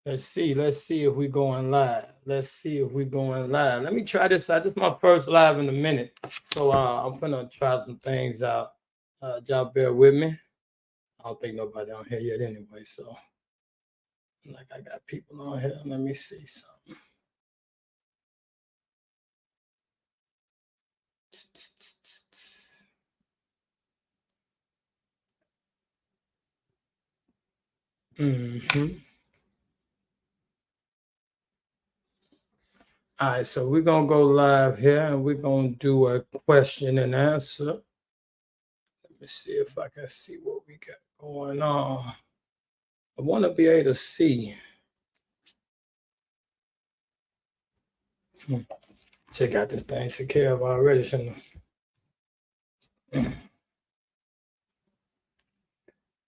Let's see if we're going live. Let's see if we're going live. Let me try this out. This is my first live in a minute. So I'm gonna try some things out. Y'all bear with me. I don't think nobody on here yet anyway. So like I got people on here. Let me see something. Mm-hmm. All right, so we're gonna go live here and we're gonna do a question and answer. Let me see if I can see what we got going on. I want to be able to see. Check out this thing took care of already, shouldn't I?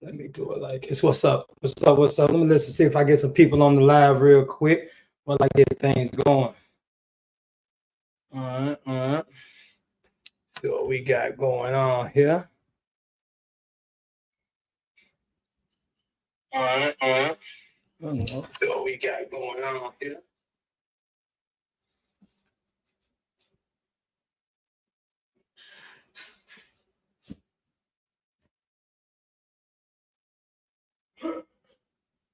Let me do it like this. What's up? What's up? What's up? Let me listen, see if I get some people on the live real quick while I get things going. All right, all right. See what we got going on here. All right, all right. See what we got going on here.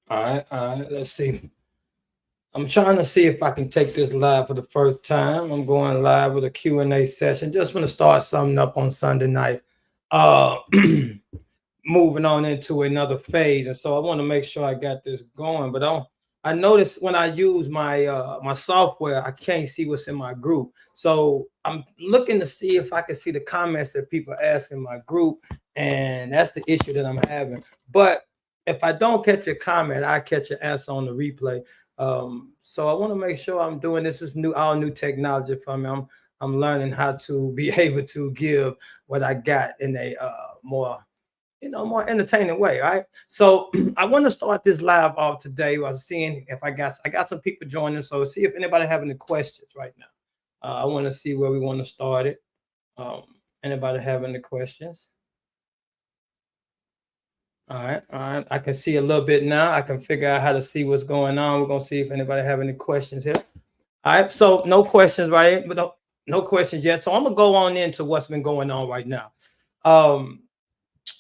All right, all right. Let's see. I'm trying to see if I can take this live for the first time. I'm going live with a Q&A session. Just want to start something up on Sunday nights. Moving on into another phase, and so I want to make sure I got this going. But I noticed when I use my software, I can't see what's in my group. So I'm looking to see if I can see the comments that people ask in my group, and that's the issue that I'm having. But if I don't catch your comment, I catch your answer on the replay. So I want to make sure I'm doing this. Is all new technology for me. I'm learning how to be able to give what I got in a more more entertaining way, right? So I want to start this live off today. I was seeing if I got some people joining, so see if anybody have any questions right now. I want to see where we want to start it. Um, Anybody have any questions? All right, all right. I can see a little bit now. I can figure out how to see what's going on. We're gonna see if anybody have any questions here. All right, so no questions, right? But no questions yet. So I'm gonna go on into what's been going on right now.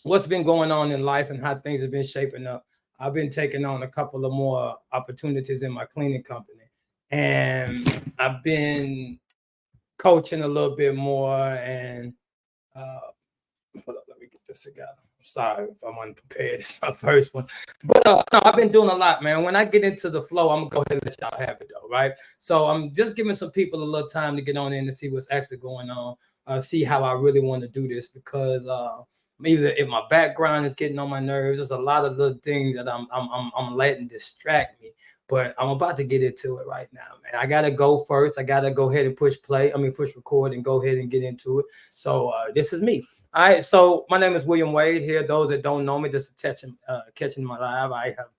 What's been going on in life and how things have been shaping up. I've been taking on a couple of more opportunities in my cleaning company, and I've been coaching a little bit more. And hold up, let me get this together. I'm sorry if I'm unprepared. It's my first one, but no, I've been doing a lot, man. When I get into the flow, I'm gonna go ahead and let y'all have it, though, right? So I'm just giving some people a little time to get on in and see what's actually going on, see how I really want to do this because. Either if my background is getting on my nerves, there's a lot of little things that I'm letting distract me. But I'm about to get into it right now, man. I gotta go first. I gotta go ahead and push play. I mean, push record and go ahead and get into it. So this is me. All right. So my name is William Wade. Here, those that don't know me, just catching my live. I have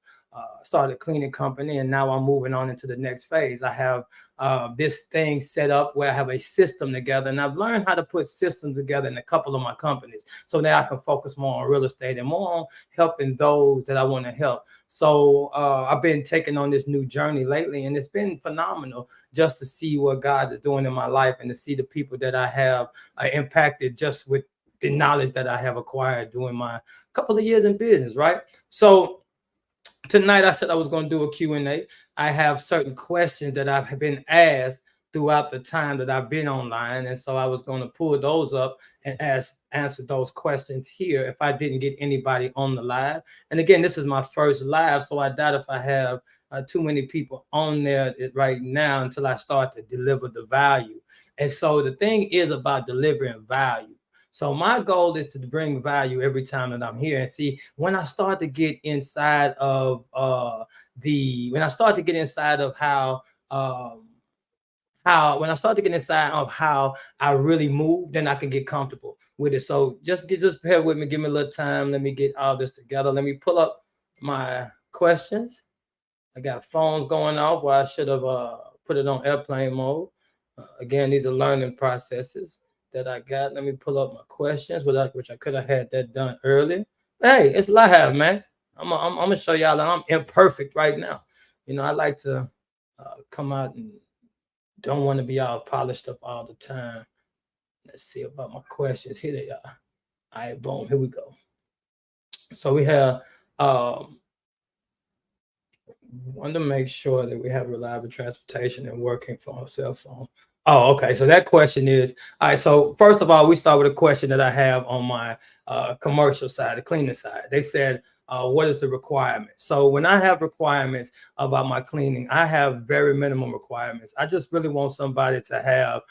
started a cleaning company, and now I'm moving on into the next phase. I have this thing set up where I have a system together, and I've learned how to put systems together in a couple of my companies, so now I can focus more on real estate and more on helping those that I want to help. So I've been taking on this new journey lately, and it's been phenomenal just to see what God is doing in my life and to see the people that I have impacted just with the knowledge that I have acquired during my couple of years in business, right? So tonight I said I was going to do a Q&A. I have certain questions that I've been asked throughout the time that I've been online, and so I was going to pull those up and answer those questions here if I didn't get anybody on the live. And again, this is my first live, so I doubt if I have too many people on there right now until I start to deliver the value. And so the thing is about delivering value. So my goal is to bring value every time that I'm here. And see, when I start to get inside of when I start to get inside of when I start to get inside of how I really move, then I can get comfortable with it. So just bear with me, give me a little time. Let me get all this together. Let me pull up my questions. I got phones going off where I should have put it on airplane mode. Again, these are learning processes that I got. Let me pull up my questions, which I could have had that done earlier. Hey, it's live, man. I'm gonna show y'all that I'm imperfect right now. I like to come out and don't want to be all polished up all the time. Let's see about my questions. Here they are. All right, boom. Here we go. So we have want to make sure that we have reliable transportation and working for our cell phone. Oh, okay. So that question is, all right. So first of all, we start with a question that I have on my commercial side, the cleaning side. They said, what is the requirement? So when I have requirements about my cleaning, I have very minimum requirements. I just really want somebody to have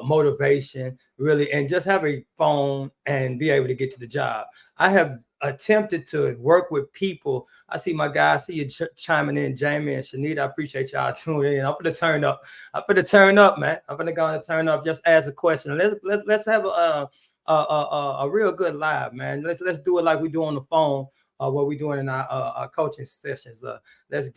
motivation, really, and just have a phone and be able to get to the job. I have attempted to work with people. I see my guys, see you chiming in, Jamie and Shanita. I appreciate y'all tuning in. I'm gonna turn up. I'm gonna turn up, man. I'm gonna go and turn up. Just ask a question. Let's have a real good live, man. Let's do it like we do on the phone. What we doing in our coaching sessions. Let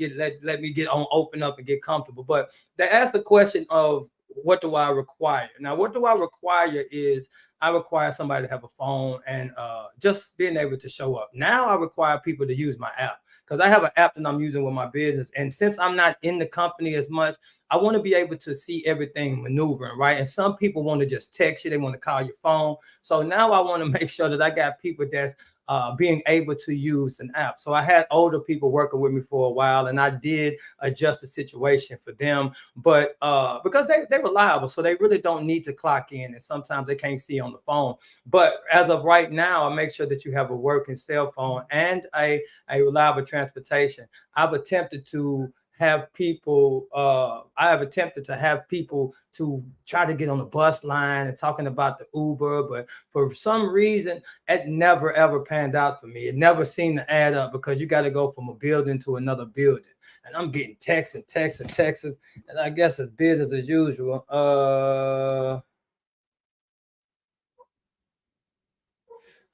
me get on, open up and get comfortable. But they asked the question of what do I require? Now, what do I require is I require somebody to have a phone and just being able to show up. Now I require people to use my app because I have an app that I'm using with my business. And since I'm not in the company as much, I want to be able to see everything maneuvering, right? And some people want to just text you. They want to call your phone. So now I want to make sure that I got people that's being able to use an app. So I had older people working with me for a while, and I did adjust the situation for them. But because they're reliable, so they really don't need to clock in, and sometimes they can't see on the phone. But as of right now, I make sure that you have a working cell phone and a reliable transportation. I've attempted to have people I have attempted to have people to try to get on the bus line and talking about the Uber, but for some reason it never ever panned out for me. It never seemed to add up because you got to go from a building to another building, and I'm getting texts and texts and texts, and I guess it's business as usual.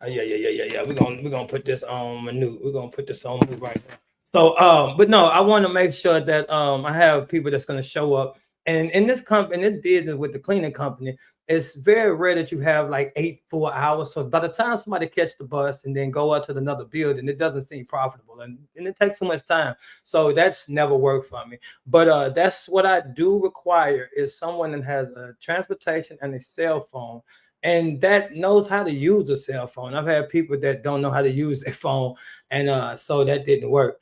Yeah. We're gonna put this on menu. We're gonna put this on menu right now. So but no, I want to make sure that I have people that's gonna show up. And in this company, in this business with the cleaning company, it's very rare that you have like 4 hours. So by the time somebody catch the bus and then go out to another building, it doesn't seem profitable and it takes so much time. So that's never worked for me. But that's what I do require is someone that has a transportation and a cell phone and that knows how to use a cell phone. I've had people that don't know how to use a phone, and so that didn't work.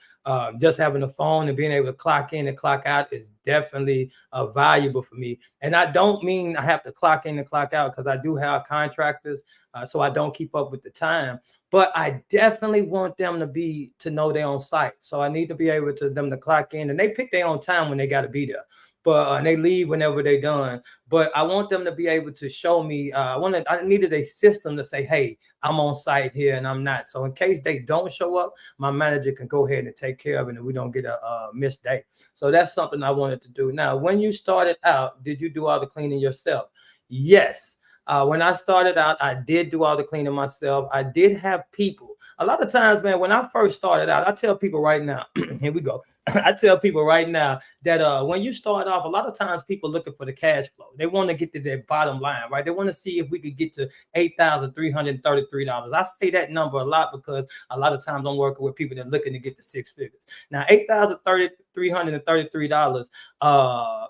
Just having a phone and being able to clock in and clock out is definitely valuable for me. And I don't mean I have to clock in and clock out because I do have contractors, so I don't keep up with the time. But I definitely want them to know they're on site. So I need to be able to them to clock in, and they pick their own time when they got to be there. But and they leave whenever they're done. But I want them to be able to show me. I needed a system to say, "Hey, I'm on site here, and I'm not." So in case they don't show up, my manager can go ahead and take care of it, and we don't get a missed day. So that's something I wanted to do. Now, when you started out, did you do all the cleaning yourself? Yes. When I started out, I did do all the cleaning myself. I did have people. A lot of times, man, when I first started out, I tell people right now, here we go. I tell people right now that when you start off, a lot of times people looking for the cash flow. They want to get to their bottom line, right? They want to see if we could get to $8,333. I say that number a lot because a lot of times I'm working with people that are looking to get to six figures. Now, $8,333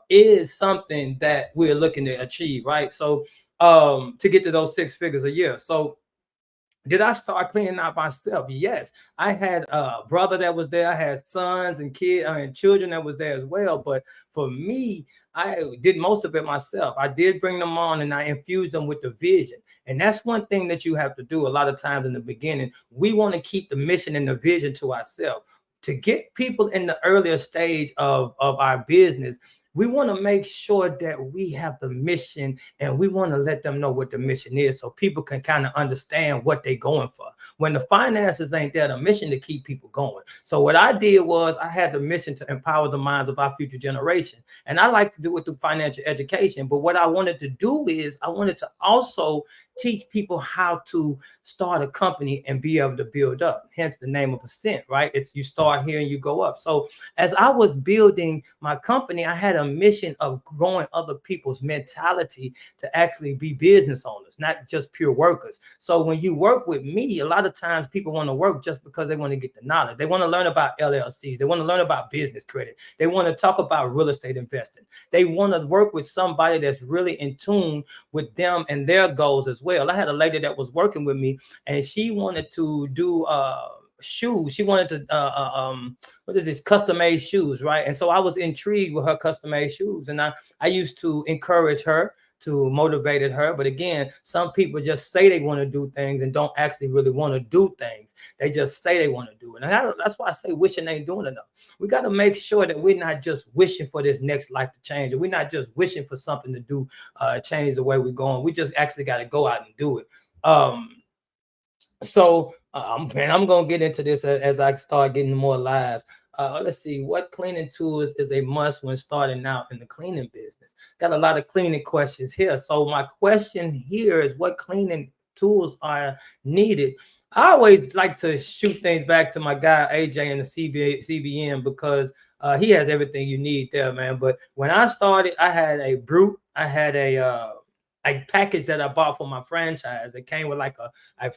is something that we're looking to achieve, right? So to get to those six figures a year. So did I start cleaning out myself? Yes. I had a brother that was there. I had sons and kids and children that was there as well. But for me, I did most of it myself. I did bring them on and I infused them with the vision. And that's one thing that you have to do a lot of times in the beginning. We want to keep the mission and the vision to ourselves. To get people in the earlier stage of our business, we want to make sure that we have the mission and we want to let them know what the mission is so people can kind of understand what they're going for. When the finances ain't there, the mission to keep people going. So what I did was I had the mission to empower the minds of our future generation. And I like to do it through financial education. But what I wanted to do is I wanted to also teach people how to start a company and be able to build up. Hence the name of Ascent, right? It's you start here and you go up. So as I was building my company, I had a mission of growing other people's mentality to actually be business owners, not just pure workers. So when you work with me, a lot of times people want to work just because they want to get the knowledge. They want to learn about LLCs. They want to learn about business credit. They want to talk about real estate investing. They want to work with somebody that's really in tune with them and their goals as well. I had a lady that was working with me, and she wanted to do shoes. She wanted to what is this, custom made shoes, right? And so I was intrigued with her custom made shoes, and I used to encourage her, to motivate her. But again, some people just say they want to do things and don't actually really want to do things. They just say they want to do it. And that's why I say wishing ain't doing enough. We got to make sure that we're not just wishing for this next life to change. We're not just wishing for something to do, change the way we're going. We just actually got to go out and do it. Man, I'm gonna get into this as I start getting more lives. Let's see, what cleaning tools is a must when starting out in the cleaning business? Got a lot of cleaning questions here. So my question here is, what cleaning tools are needed? I always like to shoot things back to my guy AJ in the CBN, because he has everything you need there, man. But when I started, I had a Brute. I had a package that I bought for my franchise. It came with like a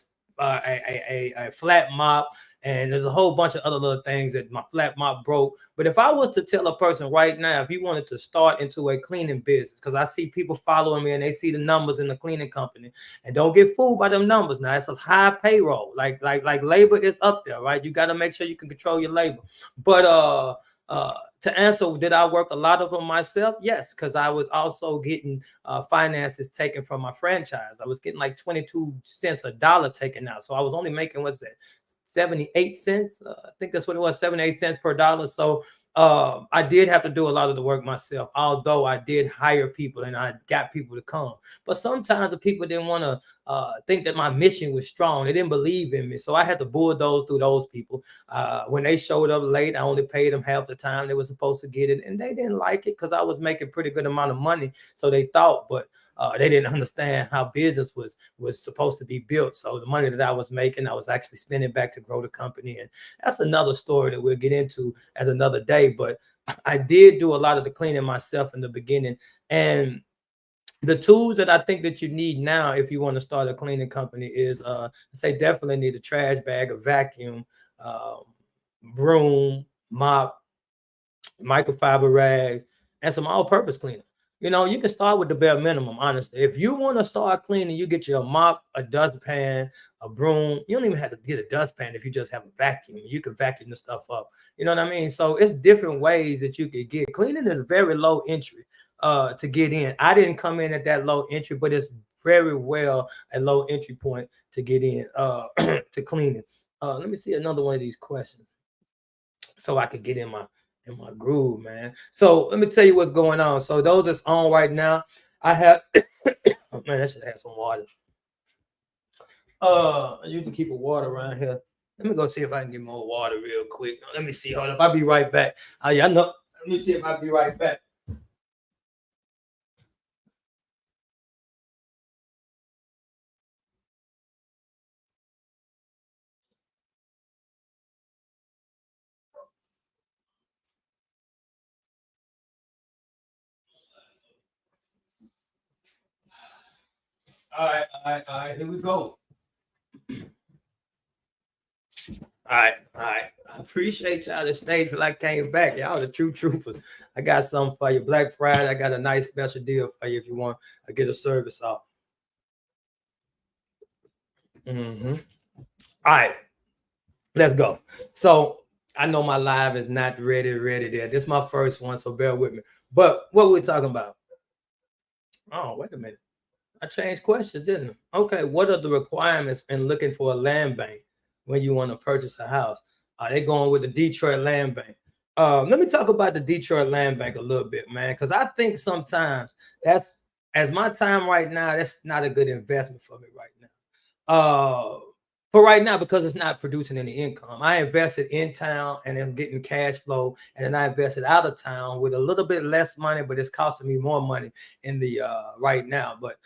flat mop, and there's a whole bunch of other little things that my flat mop broke. But if I was to tell a person right now, if you wanted to start into a cleaning business, because I see people following me and they see the numbers in the cleaning company, and don't get fooled by them numbers. Now it's a high payroll, like labor is up there, right? You got to make sure you can control your labor. But to answer, did I work a lot of them myself? Yes, because I was also getting finances taken from my franchise. I was getting like 22 cents a dollar taken out. So I was only making, what's that, 78 cents? I think that's what it was, 78 cents per dollar. So I did have to do a lot of the work myself, although I did hire people and I got people to come. But sometimes the people didn't want to think that my mission was strong. They didn't believe in me. So I had to bulldoze through those people. When they showed up late, I only paid them half the time they were supposed to get it. And they didn't like it because I was making pretty good amount of money. So they thought, but they didn't understand how business was supposed to be built. So the money that I was making, I was actually spending back to grow the company. And that's another story that we'll get into at another day. But I did do a lot of the cleaning myself in the beginning. And the tools that I think that you need now, if you want to start a cleaning company, is say definitely need a trash bag, a vacuum, broom, mop, microfiber rags, and some all-purpose cleaner. You know, you can start with the bare minimum, honestly. If you want to start cleaning, you get your mop, a dustpan, a broom. You don't even have to get a dustpan if you just have a vacuum. You can vacuum the stuff up. You know what I mean? So it's different ways that you could get. Cleaning is very low entry to get in. I didn't come in at that low entry, but it's very well a low entry point to get in to cleaning. Let me see another one of these questions so I could get in my groove, man. So let me tell you what's going on. So those that's on right now, I have oh man, I should have some water. I used to keep a water around here. Let me go see if I can get more water real quick. Let me see. Hold up. I'll be right back. Yeah, I know. Let me see if I'll be right back. All right. Here we go. All right. I appreciate y'all that stayed till I came back. Y'all the true troopers. I got something for you. Black Friday, I got a nice special deal for you if you want to get a service off. Mm-hmm. All right, let's go. So I know my live is not ready there. This is my first one, so bear with me. But what we're talking about? Oh, wait a minute. I changed questions, didn't I? Okay, what are the requirements in looking for a land bank when you want to purchase a house? Are they going with the Detroit Land Bank? Let me talk about the Detroit Land Bank a little bit, man, because I think sometimes that's, as my time right now, that's not a good investment for me right now. For right now, because it's not producing any income. I invested in town and I'm getting cash flow, and then I invested out of town with a little bit less money, but it's costing me more money in the right now. But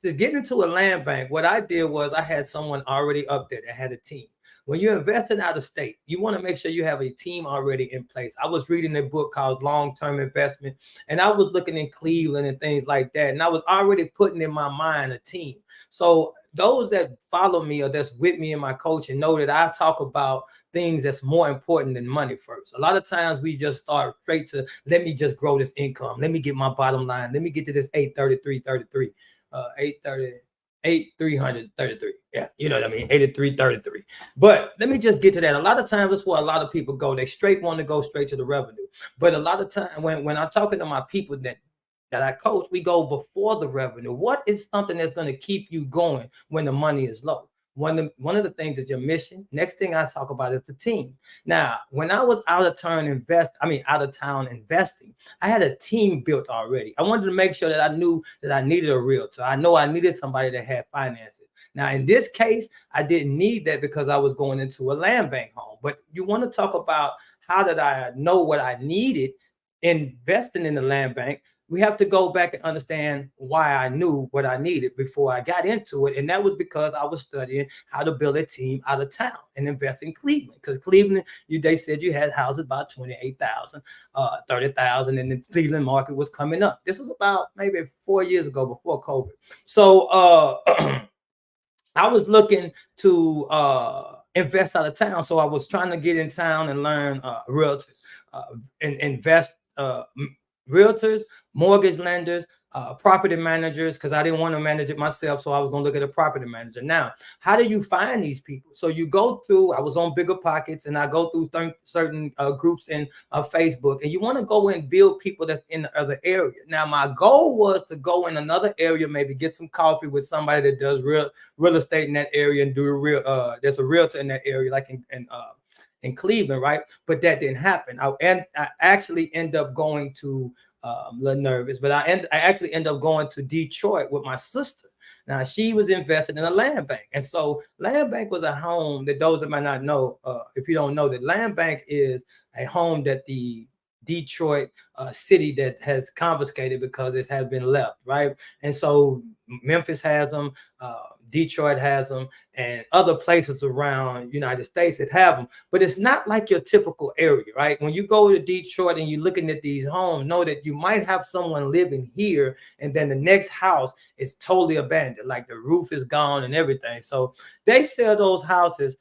to get into a land bank, what I did was I had someone already up there that had a team. When you're investing out of state, you want to make sure you have a team already in place. I was reading a book called Long-Term Investment, and I was looking in Cleveland and things like that. And I was already putting in my mind a team. So those that follow me or that's with me in my coaching know that I talk about things that's more important than money first. A lot of times we just start straight to, let me just grow this income. Let me get my bottom line. Let me get to this 833.33, 830. 8,333. Yeah, you know what I mean? 83.33. But let me just get to that. A lot of times that's where a lot of people go. They straight want to go straight to the revenue. But a lot of time when I'm talking to my people that I coach, we go before the revenue. What is something that's going to keep you going when the money is low? One of the things is your mission. Next thing I talk about is the team. Now, when I was out of town investing, I had a team built already. I wanted to make sure that I knew that I needed a realtor. I know I needed somebody that had finances. Now, in this case, I didn't need that because I was going into a land bank home. But you want to talk about how did I know what I needed investing in the land bank? We have to go back and understand why I knew what I needed before I got into it. And that was because I was studying how to build a team out of town and invest in Cleveland. Because Cleveland, they said you had houses about 28,000, 30,000, and the Cleveland market was coming up. This was about maybe 4 years ago before COVID. So I was looking to invest out of town. So I was trying to get in town and learn realtors and invest realtors, mortgage lenders, property managers, because I didn't want to manage it myself. So I was going to look at a property manager. Now, how do you find these people? So you go through, I was on Bigger Pockets, and I go through certain groups in Facebook, and you want to go and build people that's in the other area. Now, my goal was to go in another area, maybe get some coffee with somebody that does real estate in that area and do there's a realtor in that area, like in Cleveland, right? But that didn't happen. I actually end up going to a little nervous, but I actually end up going to Detroit with my sister. Now she was invested in a land bank, and so land bank was a home that those that might not know, if you don't know, that land bank is a home that the Detroit city that has confiscated because it has been left, right? And so Memphis has them, Detroit has them, and other places around United States that have them. But it's not like your typical area, right? When you go to Detroit and you're looking at these homes, know that you might have someone living here, and then the next house is totally abandoned, like the roof is gone and everything. So they sell those houses.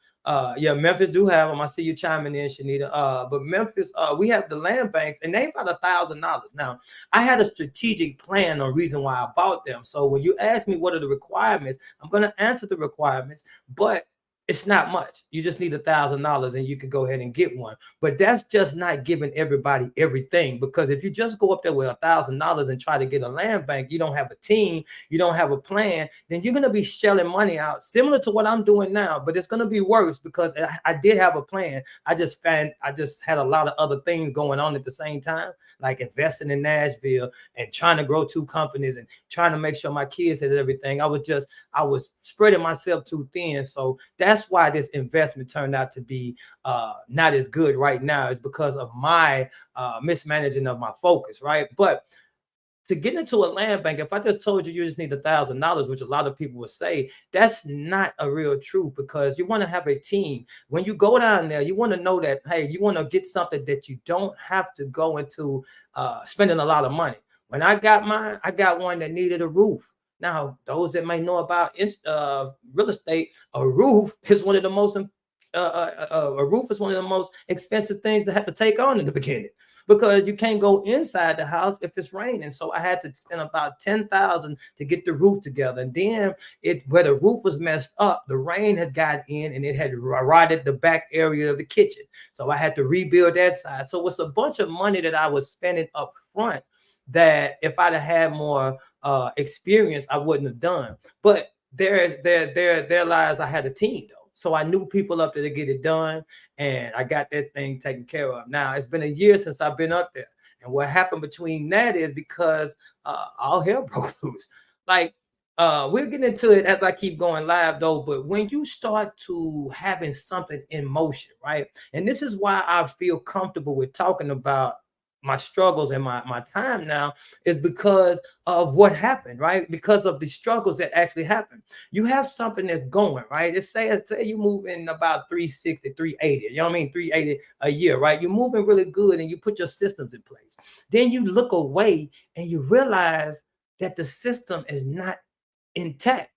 Yeah, Memphis do have them. I see you chiming in, Shanita. But Memphis, we have the land banks, and they about $1,000. Now, I had a strategic plan on reason why I bought them. So when you ask me what are the requirements, I'm going to answer the requirements, but it's not much. You just need $1,000 and you could go ahead and get one. But that's just not giving everybody everything, because if you just go up there with $1,000 and try to get a land bank, you don't have a team, you don't have a plan, then you're going to be shelling money out similar to what I'm doing now. But it's going to be worse because I did have a plan. I just had a lot of other things going on at the same time, like investing in Nashville and trying to grow 2 companies and trying to make sure my kids had everything. I was spreading myself too thin. So that's why this investment turned out to be not as good right now, is because of my mismanaging of my focus, right? But to get into a land bank, if I just told you just need $1,000, which a lot of people would say, that's not a real truth, because you want to have a team. When you go down there, you want to know that, hey, you want to get something that you don't have to go into spending a lot of money. When I got mine, I got one that needed a roof. Now, those that may know about real estate, a roof is one of the most expensive things to have to take on in the beginning, because you can't go inside the house if it's raining. So I had to spend about $10,000 to get the roof together. And then where the roof was messed up, the rain had got in and it had rotted the back area of the kitchen. So I had to rebuild that side. So it's a bunch of money that I was spending up front that if I'd have had more experience, I wouldn't have done. But there lies, I had a team though. So I knew people up there to get it done, and I got that thing taken care of. Now, it's been a year since I've been up there. And what happened between that is because all hell broke loose. Like, we'll get into it as I keep going live, though. But when you start to having something in motion, right? And this is why I feel comfortable with talking about my struggles and my time now is because of what happened, right? Because of the struggles that actually happened. You have something that's going, right? Just say you move in about 360, 380, you know what I mean? 380 a year, right? You're moving really good and you put your systems in place. Then you look away and you realize that the system is not intact,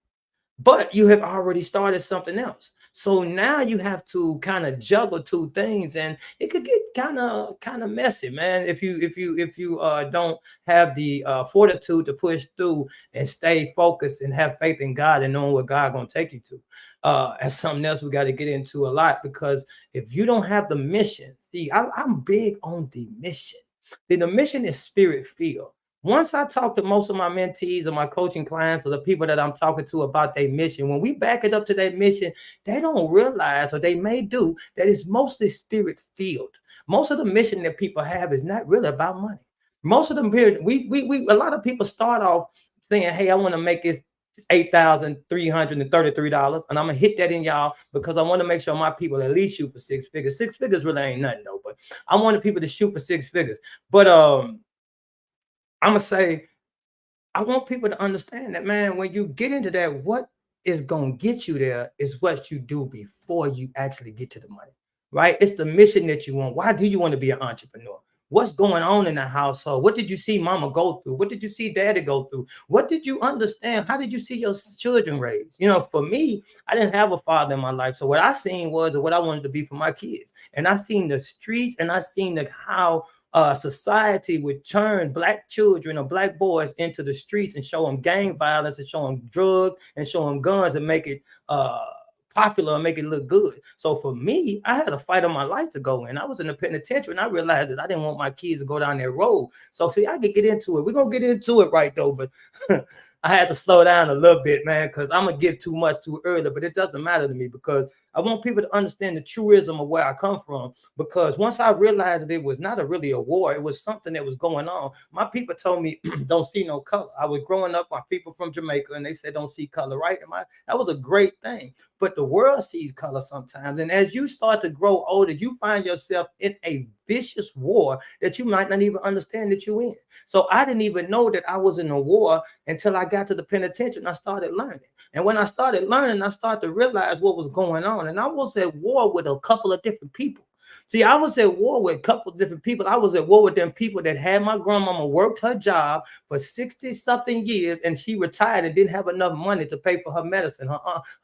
but you have already started something else. So now you have to kind of juggle two things, and it could get kind of messy, man. If you don't have the fortitude to push through and stay focused and have faith in God and knowing what God gonna take you to. As something else we got to get into a lot, because if you don't have the mission, see, I'm big on the mission. The mission is spirit filled. Once I talk to most of my mentees or my coaching clients or the people that I'm talking to about their mission, when we back it up to their mission, they don't realize, or they may do, that it's mostly spirit filled. Most of the mission that people have is not really about money. Most of them here, we a lot of people start off saying, "Hey, I want to make this $8,333, and I'm gonna hit that in y'all because I want to make sure my people at least shoot for six figures. Six figures really ain't nothing though, but I wanted people to shoot for six figures. But I'm gonna say I want people to understand that, man, when you get into that, what is gonna get you there is what you do before you actually get to the money, right? It's the mission that you want. Why do you want to be an entrepreneur? What's going on in the household? What did you see mama go through? What did you see daddy go through? What did you understand? How did you see your children raised? You know, for me, I didn't have a father in my life. So what I seen was what I wanted to be for my kids. And I seen the streets, and I seen how society would turn black children or black boys into the streets and show them gang violence and show them drugs and show them guns and make it popular and make it look good. So for me, I had a fight of my life to go in. I was in the penitentiary and I realized that I didn't want my kids to go down that road. So see, I could get into it. We're gonna get into it right though, but I had to slow down a little bit, man, because I'm gonna give too much too early, but it doesn't matter to me because I want people to understand the truism of where I come from. Because once I realized that it was not really a war, it was something that was going on. My people told me don't see no color. I was growing up, my people from Jamaica, and they said don't see color, right? That was a great thing. But the world sees color sometimes. And as you start to grow older, you find yourself in a vicious war that you might not even understand that you're in. So I didn't even know that I was in a war until I got to the penitentiary and I started learning. And when I started learning, I started to realize what was going on. And I was at war with a couple of different people. See, I was at war with a couple of different people. I was at war with them people that had my grandmama worked her job for 60 something years and she retired and didn't have enough money to pay for her medicine.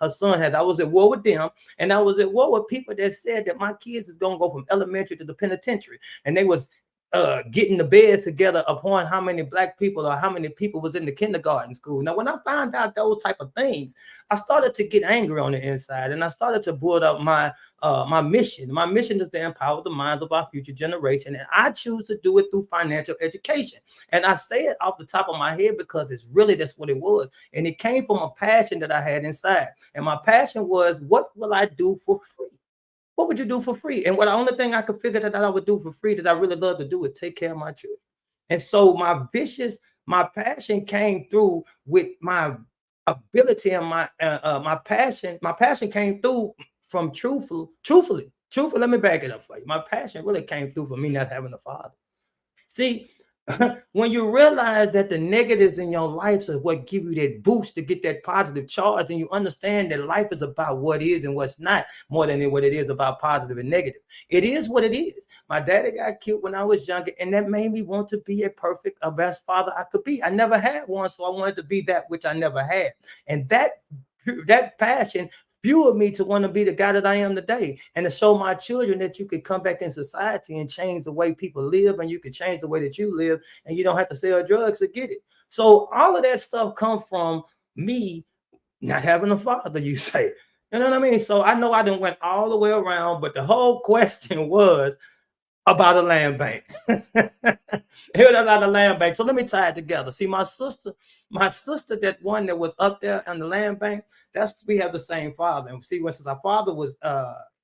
Her son had. I was at war with them. And I was at war with people that said that my kids is going to go from elementary to the penitentiary. And they was getting the beds together upon how many black people or how many people was in the kindergarten school. Now, when I found out those type of things, I started to get angry on the inside, and I started to build up my mission. My mission is to empower the minds of our future generation, and I choose to do it through financial education. And I say it off the top of my head because it's really that's what it was, and it came from a passion that I had inside. And my passion was, what will I do for free? What would you do for free? And what the only thing I could figure that I would do for free that I really love to do is take care of my children. And so my passion came through with my ability and my passion. My passion came through from truthfully. Let me back it up for you. My passion really came through for me not having a father. See, when you realize that the negatives in your life is what give you that boost to get that positive charge, and you understand that life is about what is and what's not more than what it is about positive and negative. It is what it is. My daddy got killed when I was younger, and that made me want to be a best father I could be. I never had one, so I wanted to be that which I never had. And that passion fueled me to want to be the guy that I am today, and to show my children that you could come back in society and change the way people live, and you can change the way that you live, and you don't have to sell drugs to get it. So all of that stuff comes from me not having a father, you say. You know what I mean? So I know I didn't went all the way around, but the whole question was about a land bank. Here about the land bank. So let me tie it together. See, my sister, that one that was up there on the land bank, we have the same father. And see, since our father was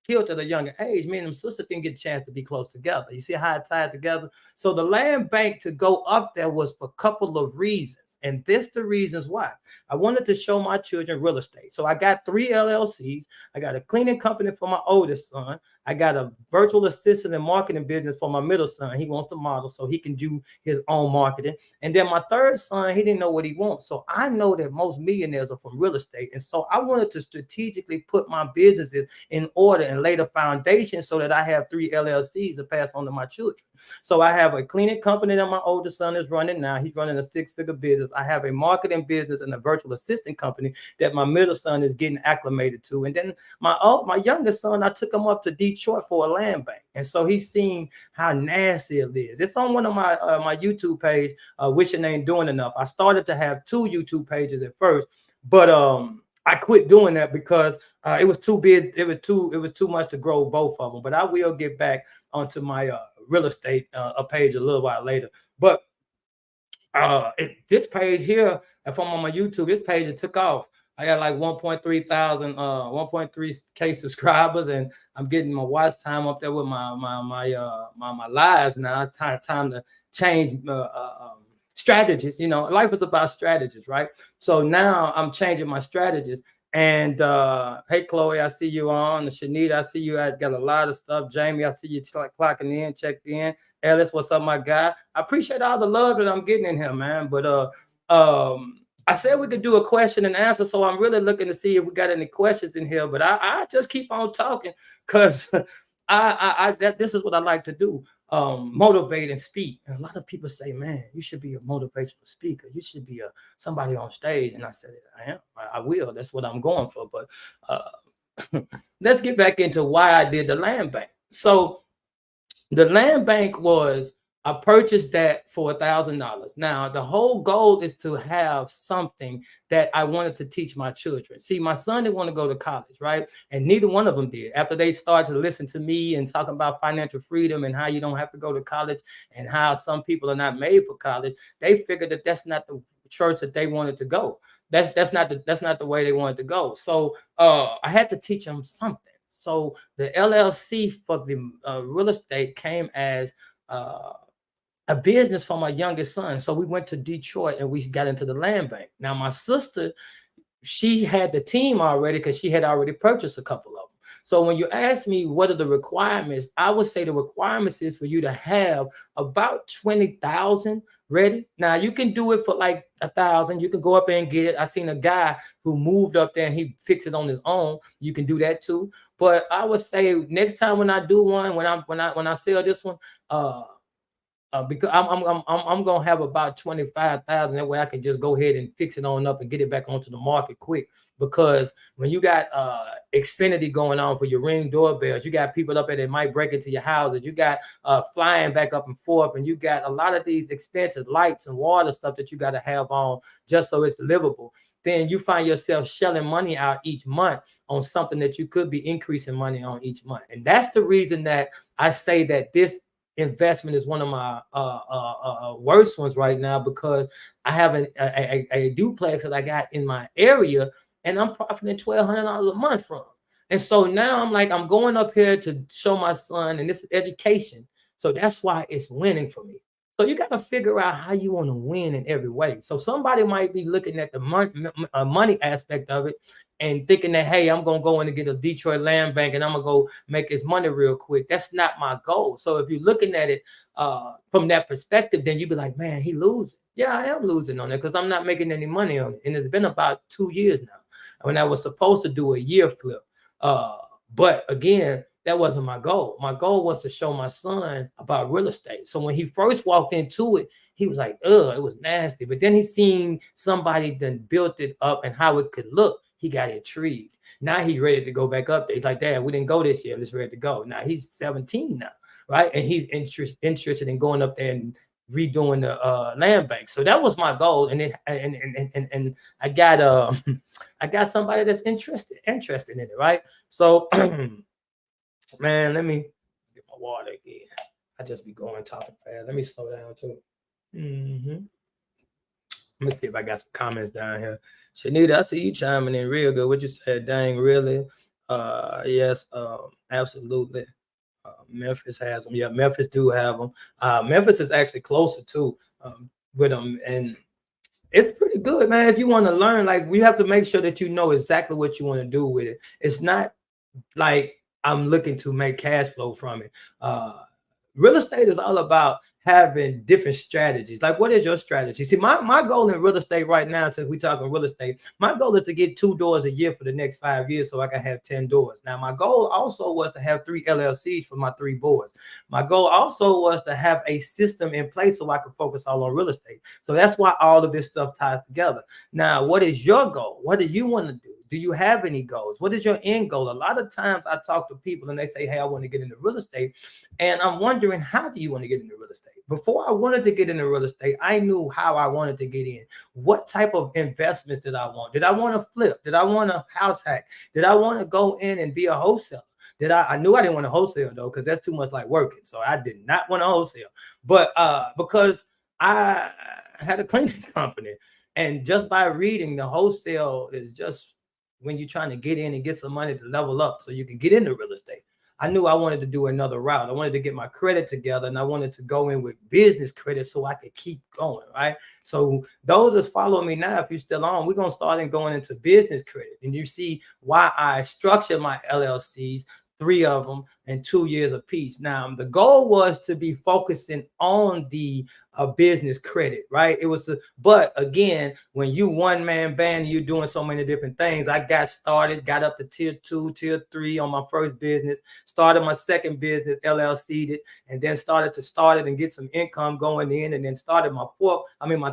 killed at a younger age, me and my sister didn't get a chance to be close together. You see how I tied together? So the land bank to go up there was for a couple of reasons. And this the reasons why. I wanted to show my children real estate. So I got 3 LLCs. I got a cleaning company for my oldest son. I got a virtual assistant and marketing business for my middle son. He wants to model so he can do his own marketing. And then my third son, he didn't know what he wants. So I know that most millionaires are from real estate. And so I wanted to strategically put my businesses in order and lay the foundation so that I have 3 LLCs to pass on to my children. So I have a cleaning company that my oldest son is running now. He's running a 6-figure business. I have a marketing business and a virtual assistant company that my middle son is getting acclimated to. And then my youngest son, I took him up to Detroit for a land bank. And so he's seen how nasty it is. It's on one of my my YouTube page, Wishing Ain't Doing Enough. I started to have 2 YouTube pages at first, but I quit doing that because it was too big. It was too much to grow both of them. But I will get back onto my real estate a page a little while later. But this page here, if I'm on my YouTube, this page it took off. I got like 1.3K subscribers, and I'm getting my watch time up there with my lives now. It's time to change strategies. You know, life is about strategies, right? So now I'm changing my strategies. And hey, Chloe, I see you on. Shanita, I see you. I got a lot of stuff. Jamie, I see you clocking in, checked in. Ellis, what's up, my guy? I appreciate all the love that I'm getting in here, man. But I said we could do a question and answer, so I'm really looking to see if we got any questions in here. But I just keep on talking because this is what I like to do. Motivate and speak. And a lot of people say, man, you should be a motivational speaker. You should be somebody on stage. And I said, I am. I will. That's what I'm going for. But let's get back into why I did the land bank. So the land bank was, I purchased that for $1,000. Now, the whole goal is to have something that I wanted to teach my children. See, my son didn't want to go to college, right? And neither one of them did. After they started to listen to me and talking about financial freedom and how you don't have to go to college and how some people are not made for college, they figured that that's not the church that they wanted to go. That's not the way they wanted to go. So I had to teach them something. So the LLC for the real estate came as a business for my youngest son. So we went to Detroit and we got into the land bank. Now my sister, she had the team already because she had already purchased a couple of them. So when you ask me what are the requirements, I would say the requirements is for you to have about 20,000 ready. Now you can do it for like 1,000. You can go up there and get it. I seen a guy who moved up there and he fixed it on his own. You can do that too. But I would say next time when I do one, when I sell this one, because I'm gonna have about 25,000. That way I can just go ahead and fix it on up and get it back onto the market quick. Because when you got Xfinity going on for your Ring doorbells, you got people up there that might break into your houses. You got flying back up and forth, and you got a lot of these expensive lights and water stuff that you got to have on just so it's livable. Then you find yourself shelling money out each month on something that you could be increasing money on each month. And that's the reason that I say that this investment is one of my worst ones right now, because I have a duplex that I got in my area and I'm profiting $1,200 a month from. And so now I'm like, I'm going up here to show my son, and this is education. So that's why it's winning for me. So you got to figure out how you want to win in every way. So somebody might be looking at the money aspect of it and thinking that, hey, I'm going to go in and get a Detroit land bank and I'm going to go make his money real quick. That's not my goal. So if you're looking at it from that perspective, then you'd be like, man, he losing. Yeah, I am losing on it because I'm not making any money on it. And it's been about 2 years now when I was supposed to do a year flip. But again, that wasn't my goal. My goal was to show my son about real estate. So when he first walked into it, he was like, ugh, it was nasty. But then he seen somebody then built it up and how it could look. He got intrigued. Now he's ready to go back up there. He's like, Dad, we didn't go this year. Let's ready to go. Now he's 17 now, right? And he's interested in going up there and redoing the land bank. So that was my goal. And I got I got somebody that's interested in it, right? So man, let me get my water again. I just be going talking fast. Let me slow down too. Let me see if I got some comments down here. Shanita, I see you chiming in real good. What you said, dang, really? Yes, absolutely. Memphis has them. Yeah, Memphis do have them. Memphis is actually closer too with them, and it's pretty good, man. If you want to learn, like, we have to make sure that you know exactly what you want to do with it. It's not like I'm looking to make cash flow from it. Real estate is all about having different strategies. Like, what is your strategy? See, my goal in real estate right now, since we talking real estate, my goal is to get 2 doors a year for the next 5 years so I can have 10 doors. Now, my goal also was to have 3 LLCs for my 3 boards. My goal also was to have a system in place so I could focus all on real estate. So that's why all of this stuff ties together. Now, what is your goal? What do you want to do? Do you have any goals? What is your end goal? A lot of times I talk to people and they say, hey, I want to get into real estate. And I'm wondering, how do you want to get into real estate? Before I wanted to get into real estate, I knew how I wanted to get in. What type of investments did I want? Did I want to flip? Did I want a house hack? Did I want to go in and be a wholesaler? I knew I didn't want to wholesale though, because that's too much like working. So I did not want to wholesale. But because I had a cleaning company, and just by reading, the wholesale is just when you're trying to get in and get some money to level up so you can get into real estate. I knew I wanted to do another route. I wanted to get my credit together, and I wanted to go in with business credit so I could keep going, right? So those that's following me now, if you're still on, we're going to start going into business credit. And you see why I structured my LLCs, 3 of them in 2 years apiece. Now, the goal was to be focusing on the business credit, right? It was, but again, when you one-man band, you're doing so many different things. I got started, got up to tier 2, tier 3 on my first business, started my second business, LLC'd it, and then started it and get some income going in, and then started my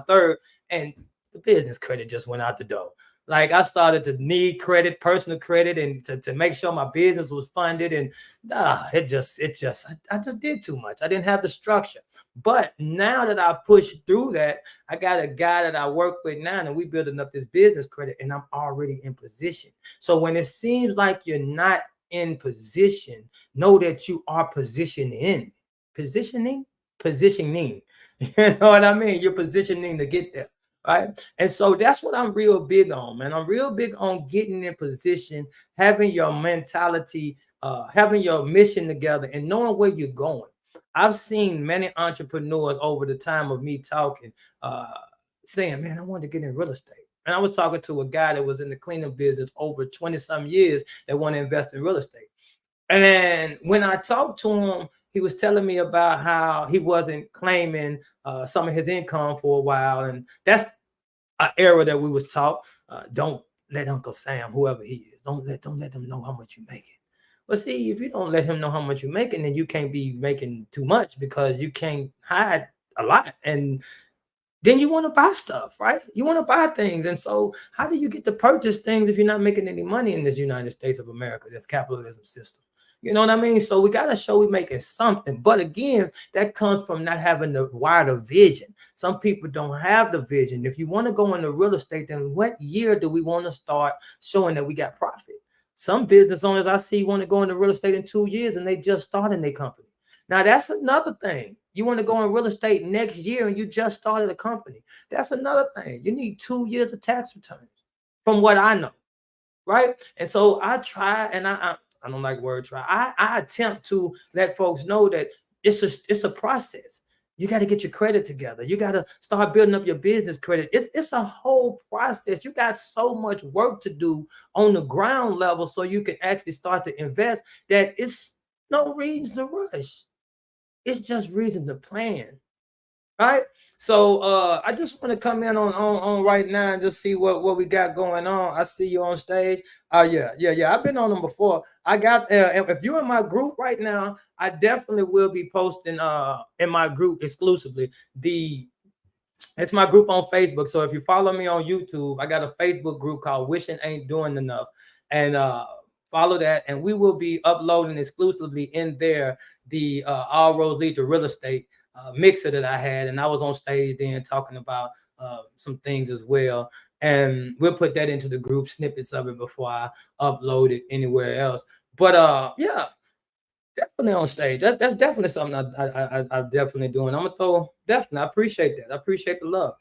third, and the business credit just went out the door. Like, I started to need credit, personal credit, and to make sure my business was funded. And I just did too much. I didn't have the structure. But now that I pushed through that, I got a guy that I work with now, and we building up this business credit, and I'm already in position. So when it seems like you're not in position, know that you are positioning. Positioning. You know what I mean? You're positioning to get there. Right. And so that's what I'm real big on, man. I'm real big on getting in position, having your mentality, having your mission together, and knowing where you're going. I've seen many entrepreneurs over the time of me talking, saying, man, I want to get in real estate. And I was talking to a guy that was in the cleaning business over 20 some years that want to invest in real estate. And when I talked to him, he was telling me about how he wasn't claiming some of his income for a while. And that's an era that we was taught. Don't let Uncle Sam, whoever he is, don't let them know how much you're making. But see, if you don't let him know how much you're making, then you can't be making too much, because you can't hide a lot. And then you want to buy stuff, right? You want to buy things. And so how do you get to purchase things if you're not making any money in this United States of America, this capitalism system? You know what I mean? So we got to show we're making something. But again, that comes from not having the wider vision. Some people don't have the vision. If you want to go into real estate, then what year do we want to start showing that we got profit? Some business owners I see want to go into real estate in 2 years, and they just started their company. Now, that's another thing. You want to go in real estate next year and you just started a company. That's another thing. You need 2 years of tax returns, from what I know, right? And so I try, and I don't like word try. I attempt to let folks know that it's a process. You got to get your credit together. You got to start building up your business credit. It's a whole process. You got so much work to do on the ground level so you can actually start to invest, that it's no reason to rush. It's just reason to plan, right? So I just want to come in on right now and just see what we got going on. I see you on stage. Yeah. I've been on them before. I got if you're in my group right now, I definitely will be posting in my group exclusively. It's my group on Facebook. So if you follow me on YouTube, I got a Facebook group called Wishing Ain't Doing Enough. And follow that. And we will be uploading exclusively in there the All Roads Lead to Real Estate mixer that I had. And I was on stage then talking about some things as well. And we'll put that into the group, snippets of it, before I upload it anywhere else. But yeah, definitely on stage. That's definitely something I'm definitely doing. I'm gonna throw definitely. I appreciate that. I appreciate the love.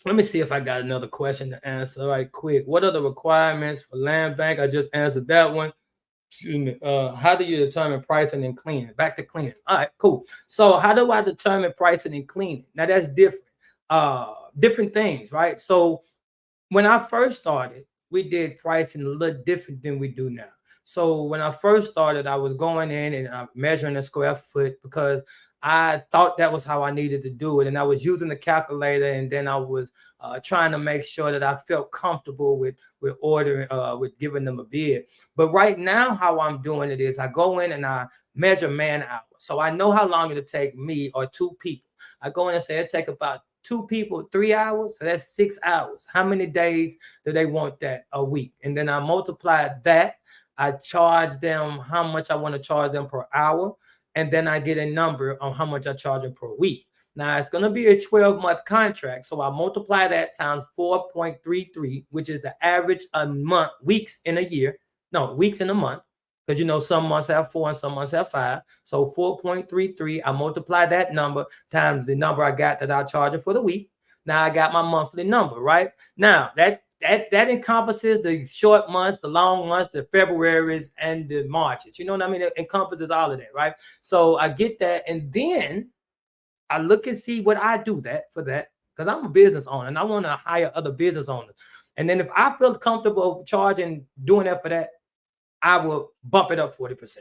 Let me see if I got another question to answer right quick. What are the requirements for land bank? I just answered that one. Excuse me. How do you determine pricing and cleaning? Back to cleaning. All right, cool. So how do I determine pricing and cleaning? Now that's different. Different things, right? So when I first started, we did pricing a little different than we do now. So when I first started, I was going in and measuring the square foot because I thought that was how I needed to do it. And I was using the calculator, and then I was trying to make sure that I felt comfortable with ordering, with giving them a bid. But right now, how I'm doing it is I go in and I measure man hours. So I know how long it'll take me or two people. I go in and say it take about two people 3 hours, so that's 6 hours. How many days do they want that a week? And then I multiply that. I charge them how much I want to charge them per hour, and then I get a number on how much I charge them per week. Now it's going to be a 12-month contract, so I multiply that times 4.33, which is the average a month, weeks in a year. No, weeks in a month, because some months have 4 and some months have 5. So 4.33, I multiply that number times the number I got that I charge it for the week. Now I got my monthly number, right? Now that encompasses the short months, the long months, the Februarys, and the Marches. You know what I mean? It encompasses all of that, right? So I get that, and then I look and see what I do that for that, because I'm a business owner and I want to hire other business owners. And then if I feel comfortable charging, doing that for that, I will bump it up 40%.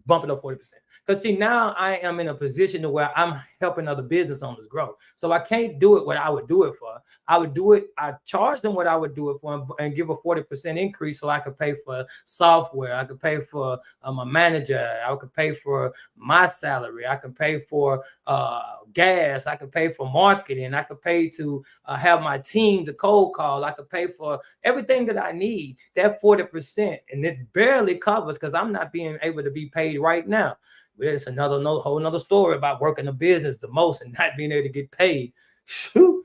Bump it up 40%. Because see, now I am in a position to where I'm helping other business owners grow. So I can't do it what I would do it for. I charge them what I would do it for, and give a 40% increase so I could pay for software. I could pay for my manager. I could pay for my salary. I could pay for gas. I could pay for marketing. I could pay to have my team to cold call. I could pay for everything that I need. That 40%, and it barely covers, because I'm not being able to be paid right now. It's whole another story about working the business the most and not being able to get paid. Shoot,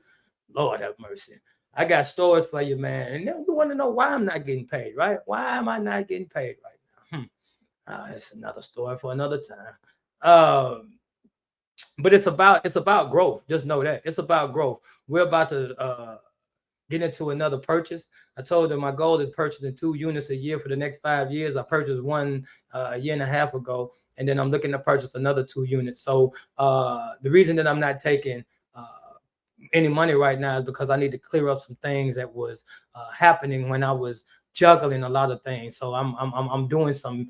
Lord have mercy. I got stories for you, man. And then you want to know why I'm not getting paid, right? Why am I not getting paid right now? It's another story for another time. But it's about growth. Just know that it's about growth. We're about to get into another purchase. I told them my goal is purchasing 2 units a year for the next 5 years. I purchased one a year and a half ago, and then I'm looking to purchase another 2 units. So the reason that I'm not taking any money right now is because I need to clear up some things that was happening when I was juggling a lot of things. So I'm doing some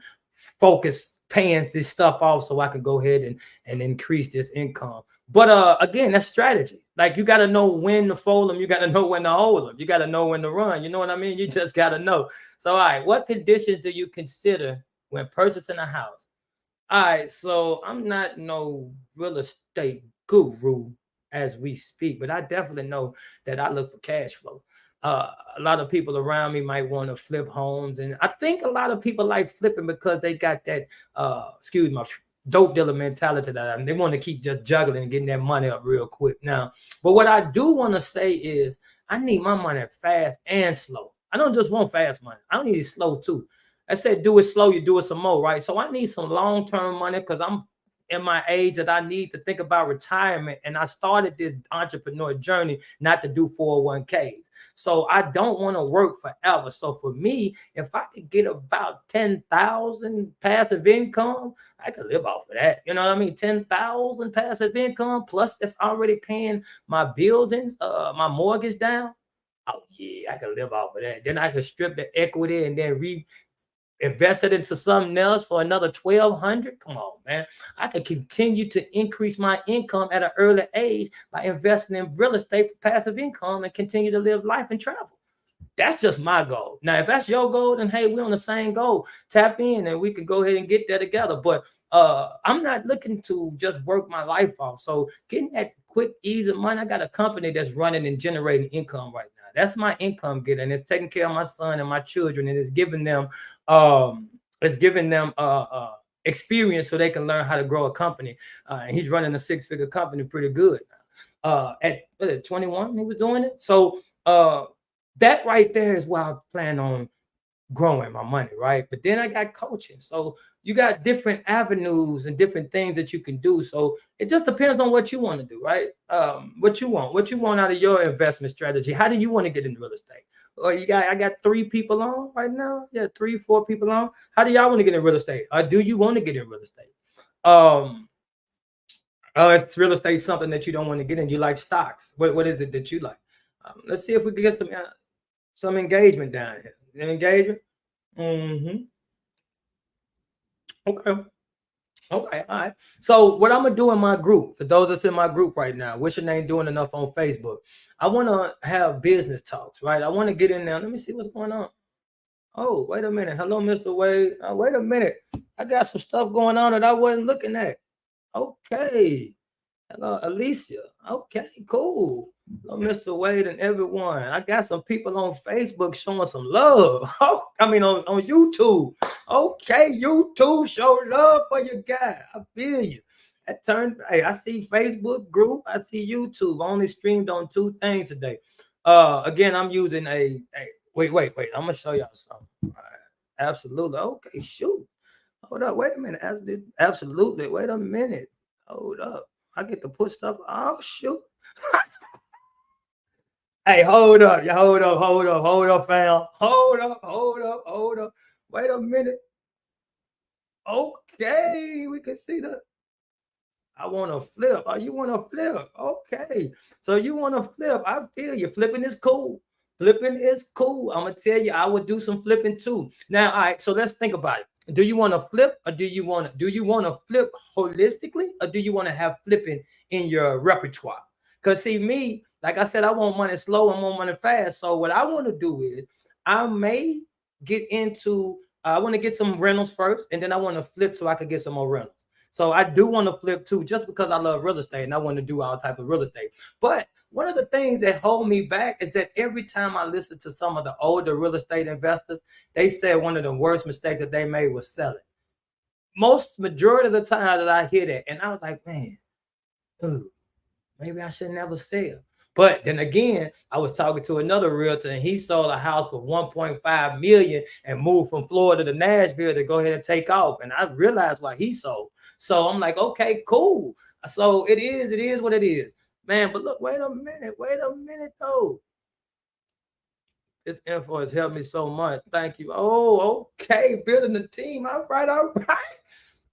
focus, paying this stuff off so I can go ahead and increase this income. But again, that's strategy. Like, you got to know when to fold them. You got to know when to hold them. You got to know when to run. You know what I mean? You just got to know. So, all right, what conditions do you consider when purchasing a house? All right, so I'm not no real estate guru as we speak, but I definitely know that I look for cash flow. A lot of people around me might want to flip homes, and I think a lot of people like flipping because they got that excuse my dope dealer mentality that they want to keep just juggling and getting that money up real quick now. But what I do want to say is I need my money fast and slow. I don't just want fast money. I don't need it slow too. I said do it slow, you do it some more, right? So I need some long-term money because I'm in my age that I need to think about retirement. And I started this entrepreneur journey not to do 401ks. So I don't want to work forever. So for me, if I could get about 10,000 passive income, I could live off of that. You know what I mean? 10,000 passive income plus that's already paying my buildings, my mortgage down. Oh yeah, I could live off of that. Then I could strip the equity and then invest it into something else for another 1,200. Come on, man. I could continue to increase my income at an early age by investing in real estate for passive income and continue to live life and travel. That's just my goal. Now, if that's your goal, then hey, we're on the same goal. Tap in and we can go ahead and get there together. But I'm not looking to just work my life off. So getting that quick, easy money, I got a company that's running and generating income right now. That's my income getter, and it's taking care of my son and my children, and it's giving them experience so they can learn how to grow a company. And he's running a 6-figure company pretty good. At 21, he was doing it. So that right there is why I plan on growing my money, right? But then I got coaching. So you got different avenues and different things that you can do. So it just depends on what you want to do, right? What you want out of your investment strategy. How do you want to get into real estate? Or I got 3 people on right now. Yeah, 3, 4 people on. How do y'all want to get in real estate? Or do you want to get in real estate? It's real estate something that you don't want to get in. You like stocks. What is it that you like? Let's see if we can get some engagement down here. Engagement. Okay. Okay, all right. So what I'm gonna do in my group, for those that's in my group right now, wishing they ain't doing enough on Facebook, I want to have business talks, right? I want to get in there. Let me see what's going on. Oh, wait a minute. Hello, Mr. Wade. Wait a minute. I got some stuff going on that I wasn't looking at. Okay. Hello, Alicia. Okay, cool. Hello, Mr. Wade and everyone. I got some people on Facebook showing some love. Oh, I mean on YouTube. Okay, YouTube show love for your guy. I feel you. Hey, I see Facebook group. I see YouTube. I only streamed on two things today. Again, I'm using wait. I'm gonna show y'all something. All right. Absolutely. Okay, shoot. Hold up. Wait a minute. Absolutely. Wait a minute. Hold up. I get to put stuff. Oh shoot. Hey, hold up. Yeah, hold up, fam. Hold up. Wait a minute. Okay, we can see the. I want to flip. Oh, you want to flip? Okay. So you want to flip? I feel you. Flipping is cool. Flipping is cool. I'm gonna tell you, I would do some flipping too. Now, all right. So let's think about it. Do you want to flip, or do you want to flip holistically, or do you want to have flipping in your repertoire? Because see, me, like I said, I want money slow. I want money fast. So what I want to do is, I may get into. I want to get some rentals first, and then I want to flip so I could get some more rentals. So I do want to flip too, just because I love real estate and I want to do all type of real estate. But one of the things that hold me back is that every time I listen to some of the older real estate investors, they said one of the worst mistakes that they made was selling. Most majority of the time that I hear that, and I was like, man, ooh, maybe I should never sell. But then again, I was talking to another realtor and he sold a house for 1.5 million and moved from Florida to Nashville to go ahead and take off. And I realized why he sold. So I'm like, okay, cool. So it is what it is. Man, but look, wait a minute though. This info has helped me so much. Thank you. Oh, okay. Building the team. All right.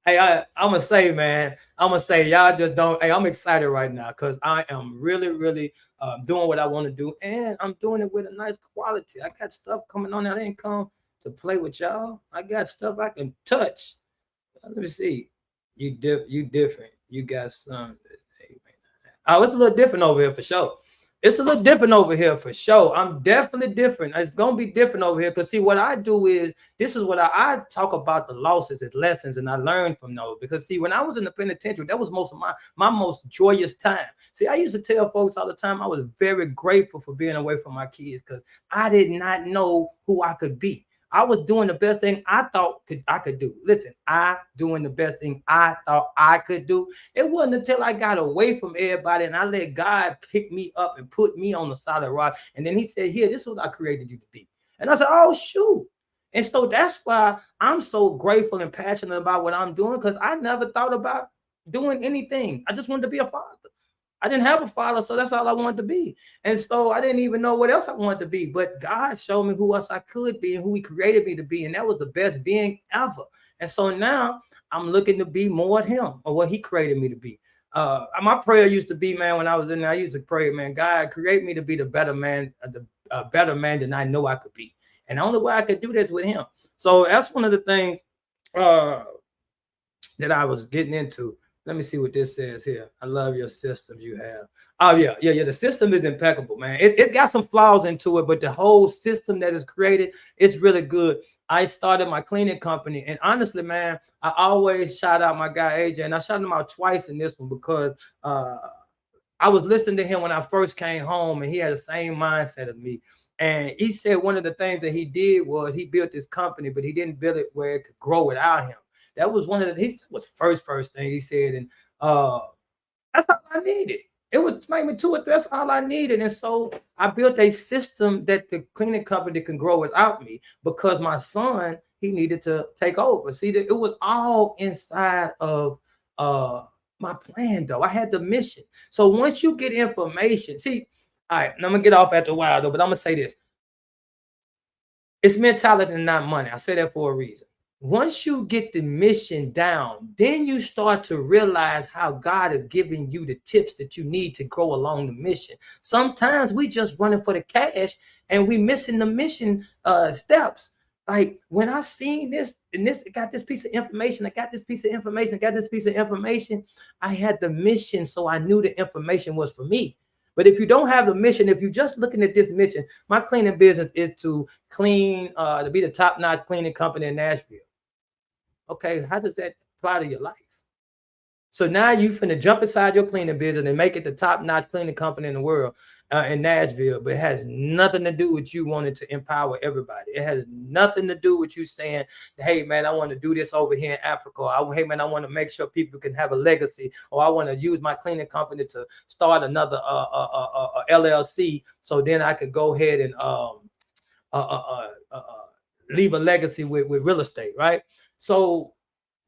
Hey, I'm gonna say, man, I'm gonna say, y'all just don't. Hey, I'm excited right now because I am really doing what I want to do, and I'm doing it with a nice quality. I got stuff coming on that didn't come to play with y'all. I got stuff I can touch. Let me see. You different. You got some. Oh, it's a little different over here for sure. It's a little different over here for sure. I'm definitely different. It's gonna be different over here because see, what I do is this is what I talk about the losses as lessons, and I learned from those. Because see, when I was in the penitentiary, that was most of my most joyous time. See, I used to tell folks all the time I was very grateful for being away from my kids because I did not know who I could be. I was doing the best thing I could do. Listen, I doing the best thing I thought I could do. It wasn't until I got away from everybody and I let God pick me up and put me on the solid rock. And then he said, here, this is what I created you to be. And I said, oh, shoot. And so that's why I'm so grateful and passionate about what I'm doing because I never thought about doing anything. I just wanted to be a father. I didn't have a father, so that's all I wanted to be. And so I didn't even know what else I wanted to be. But God showed me who else I could be and who He created me to be. And that was the best being ever. And so now I'm looking to be more of Him or what He created me to be. My prayer used to be, man, when I was in there, I used to pray, man, God, create me to be the better man, better man than I know I could be. And the only way I could do that is with Him. So that's one of the things uh, that I was getting into. Let me see what this says here. I love your systems you have. Oh, yeah. The system is impeccable, man. It got some flaws into it, but the whole system that is created, it's really good. I started my cleaning company, and honestly, man, I always shout out my guy AJ, and I shouted him out twice in this one because I was listening to him when I first came home, and he had the same mindset of me. And he said one of the things that he did was he built this company, but he didn't build it where it could grow without him. That was one of the he was first thing he said, and that's all I needed. It was maybe two or three. That's all I needed, and so I built a system that the cleaning company can grow without me because my son he needed to take over. See, it was all inside of my plan, though. I had the mission. So once you get information, see, all right, I'm gonna get off after a while though, but I'm gonna say this: it's mentality and not money. I say that for a reason. Once you get the mission down, then you start to realize how God is giving you the tips that you need to go along the mission. Sometimes we just running for the cash and we missing the mission steps. Like when I seen this and this got this piece of information, I got this piece of information, got this piece of information. I had the mission, so I knew the information was for me. But if you don't have the mission, if you're just looking at this mission, my cleaning business is to clean, to be the top-notch cleaning company in Nashville. Okay, how does that apply to your life? So now you finna jump inside your cleaning business and make it the top-notch cleaning company in the world in Nashville, but it has nothing to do with you wanting to empower everybody. It has nothing to do with you saying, "Hey man, I want to do this over here in Africa." Or, "Hey man, I want to make sure people can have a legacy," or "I want to use my cleaning company to start another LLC, so then I could go ahead and uh, uh, uh, uh, leave a legacy with real estate," right? So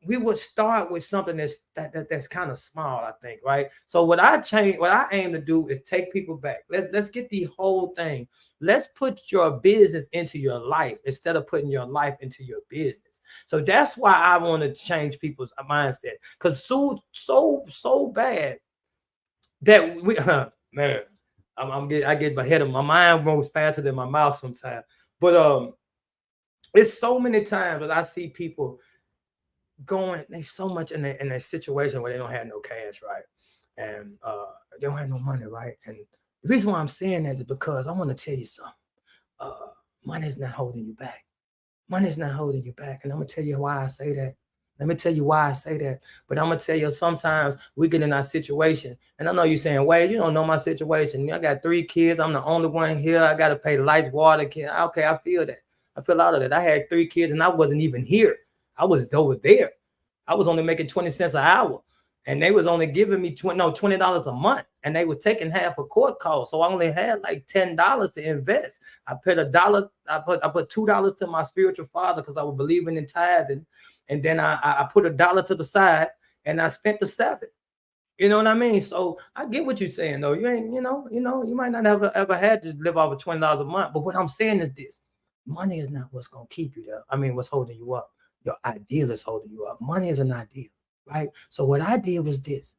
we would start with something that's kind of small, I think, right? So what I aim to do is take people back. Let's get the whole thing. Let's put your business into your life instead of putting your life into your business. So that's why I want to change people's mindset, because so bad that we man, I get my head of my mind moves faster than my mouth sometimes. But it's so many times that I see people going, they so much in a situation where they don't have no cash, right? And they don't have no money, right? And the reason why I'm saying that is because I want to tell you something. Uh, Money is not holding you back. Money is not holding you back. And I'm gonna tell you why I say that. Let me tell you why I say that. But I'm gonna tell you, sometimes we get in our situation, and I know you're saying, "Wait, you don't know my situation. I got 3 kids. I'm the only one here. I got to pay lights, water, kid." Okay, I feel that. I feel all of that. I had 3 kids, and I wasn't even here. I was over there. I was only making 20 cents an hour, and they was only giving me $20 a month, and they were taking half a court cost. So I only had like $10 to invest. I put $1. I put $2 to my spiritual father because I was believing in tithing, and then I put $1 to the side, and I spent the 7. You know what I mean? So I get what you're saying, though. You ain't, you might not ever had to live off of $20 a month. But what I'm saying is this: money is not what's gonna keep you there. I mean, what's holding you up. Your ideal is holding you up. Money is an ideal, right? So what I did was this.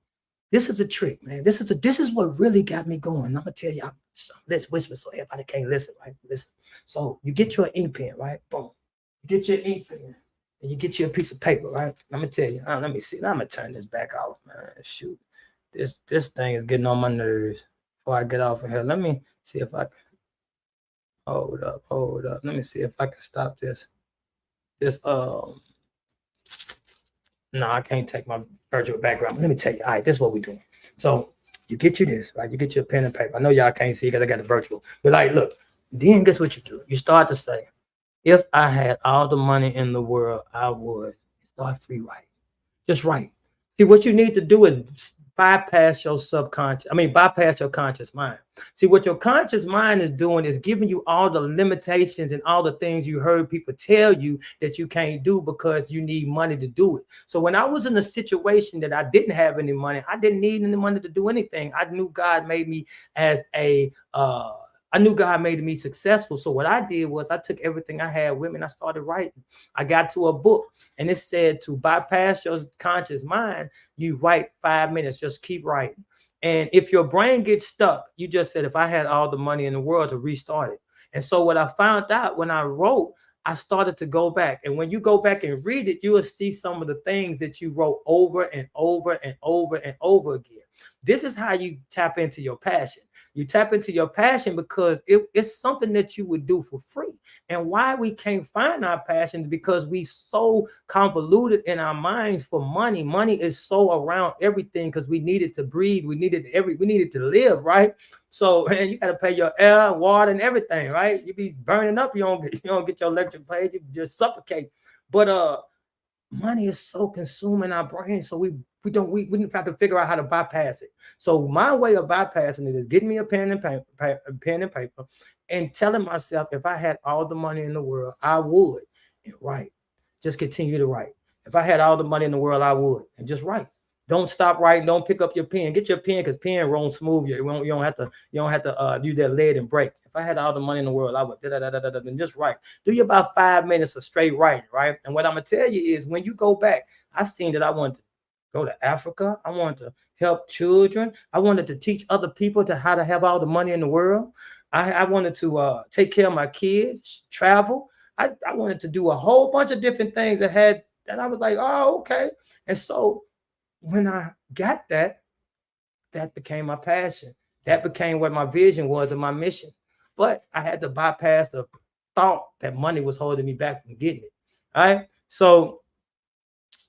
This is a trick, man. This is what really got me going. I'm gonna tell you. Let's whisper so everybody can't listen, right? Listen. So you get your ink pen, right? Boom. You get your ink pen, and you get you a piece of paper, right? Let me tell you. Let me see. I'm gonna turn this back off, man. Shoot, this thing is getting on my nerves. Before I get off of here, let me see if I can. Hold up, hold up. Let me see if I can stop this. No, I can't take my virtual background. Let me tell you. All right, this is what we're doing. So you get you this, right? You get your pen and paper. I know y'all can't see because I got the virtual. But like, look, then guess what you do? You start to say, if I had all the money in the world, I would start free writing. Just write. See, what you need to do is bypass your bypass your conscious mind. See, what your conscious mind is doing is giving you all the limitations and all the things you heard people tell you that you can't do because you need money to do it. So when I was in a situation that I didn't have any money, I didn't need any money to do anything. I knew God made me as I knew God made me successful. So what I did was I took everything I had with me and I started writing. I got to a book and it said to bypass your conscious mind, you write 5 minutes, just keep writing. And if your brain gets stuck, you just said, if I had all the money in the world, to restart it. And so what I found out when I wrote, I started to go back. And when you go back and read it, you will see some of the things that you wrote over and over and over and over again. This is how you tap into your passion. You tap into your passion because it's something that you would do for free. And why we can't find our passion is because we so convoluted in our minds for money. Money is so around everything because we need it to breathe. We needed to live, right? So, man, you got to pay your air, water, and everything, right? You be burning up. You don't get your electric paid. You just suffocate. But money is so consuming our brain, so we didn't have to figure out how to bypass it. So my way of bypassing it is getting me a pen and paper, and telling myself, if I had all the money in the world, I would, and write. Just continue to write. If I had all the money in the world, I would, and just write. Don't stop writing. Don't pick up your pen. Get your pen because pen rolls smooth. You don't have to use that lead and break. If I had all the money in the world, I would and just write. Do you about 5 minutes of straight writing, right? And what I'm gonna tell you is, when you go back, I seen that I wanted to go to Africa. I wanted to help children. I wanted to teach other people how to have all the money in the world. I wanted to take care of my kids, travel. I wanted to do a whole bunch of different things that I was like, oh, okay. And so when I got that became my passion. That became what my vision was and my mission. But I had to bypass the thought that money was holding me back from getting it. All right. So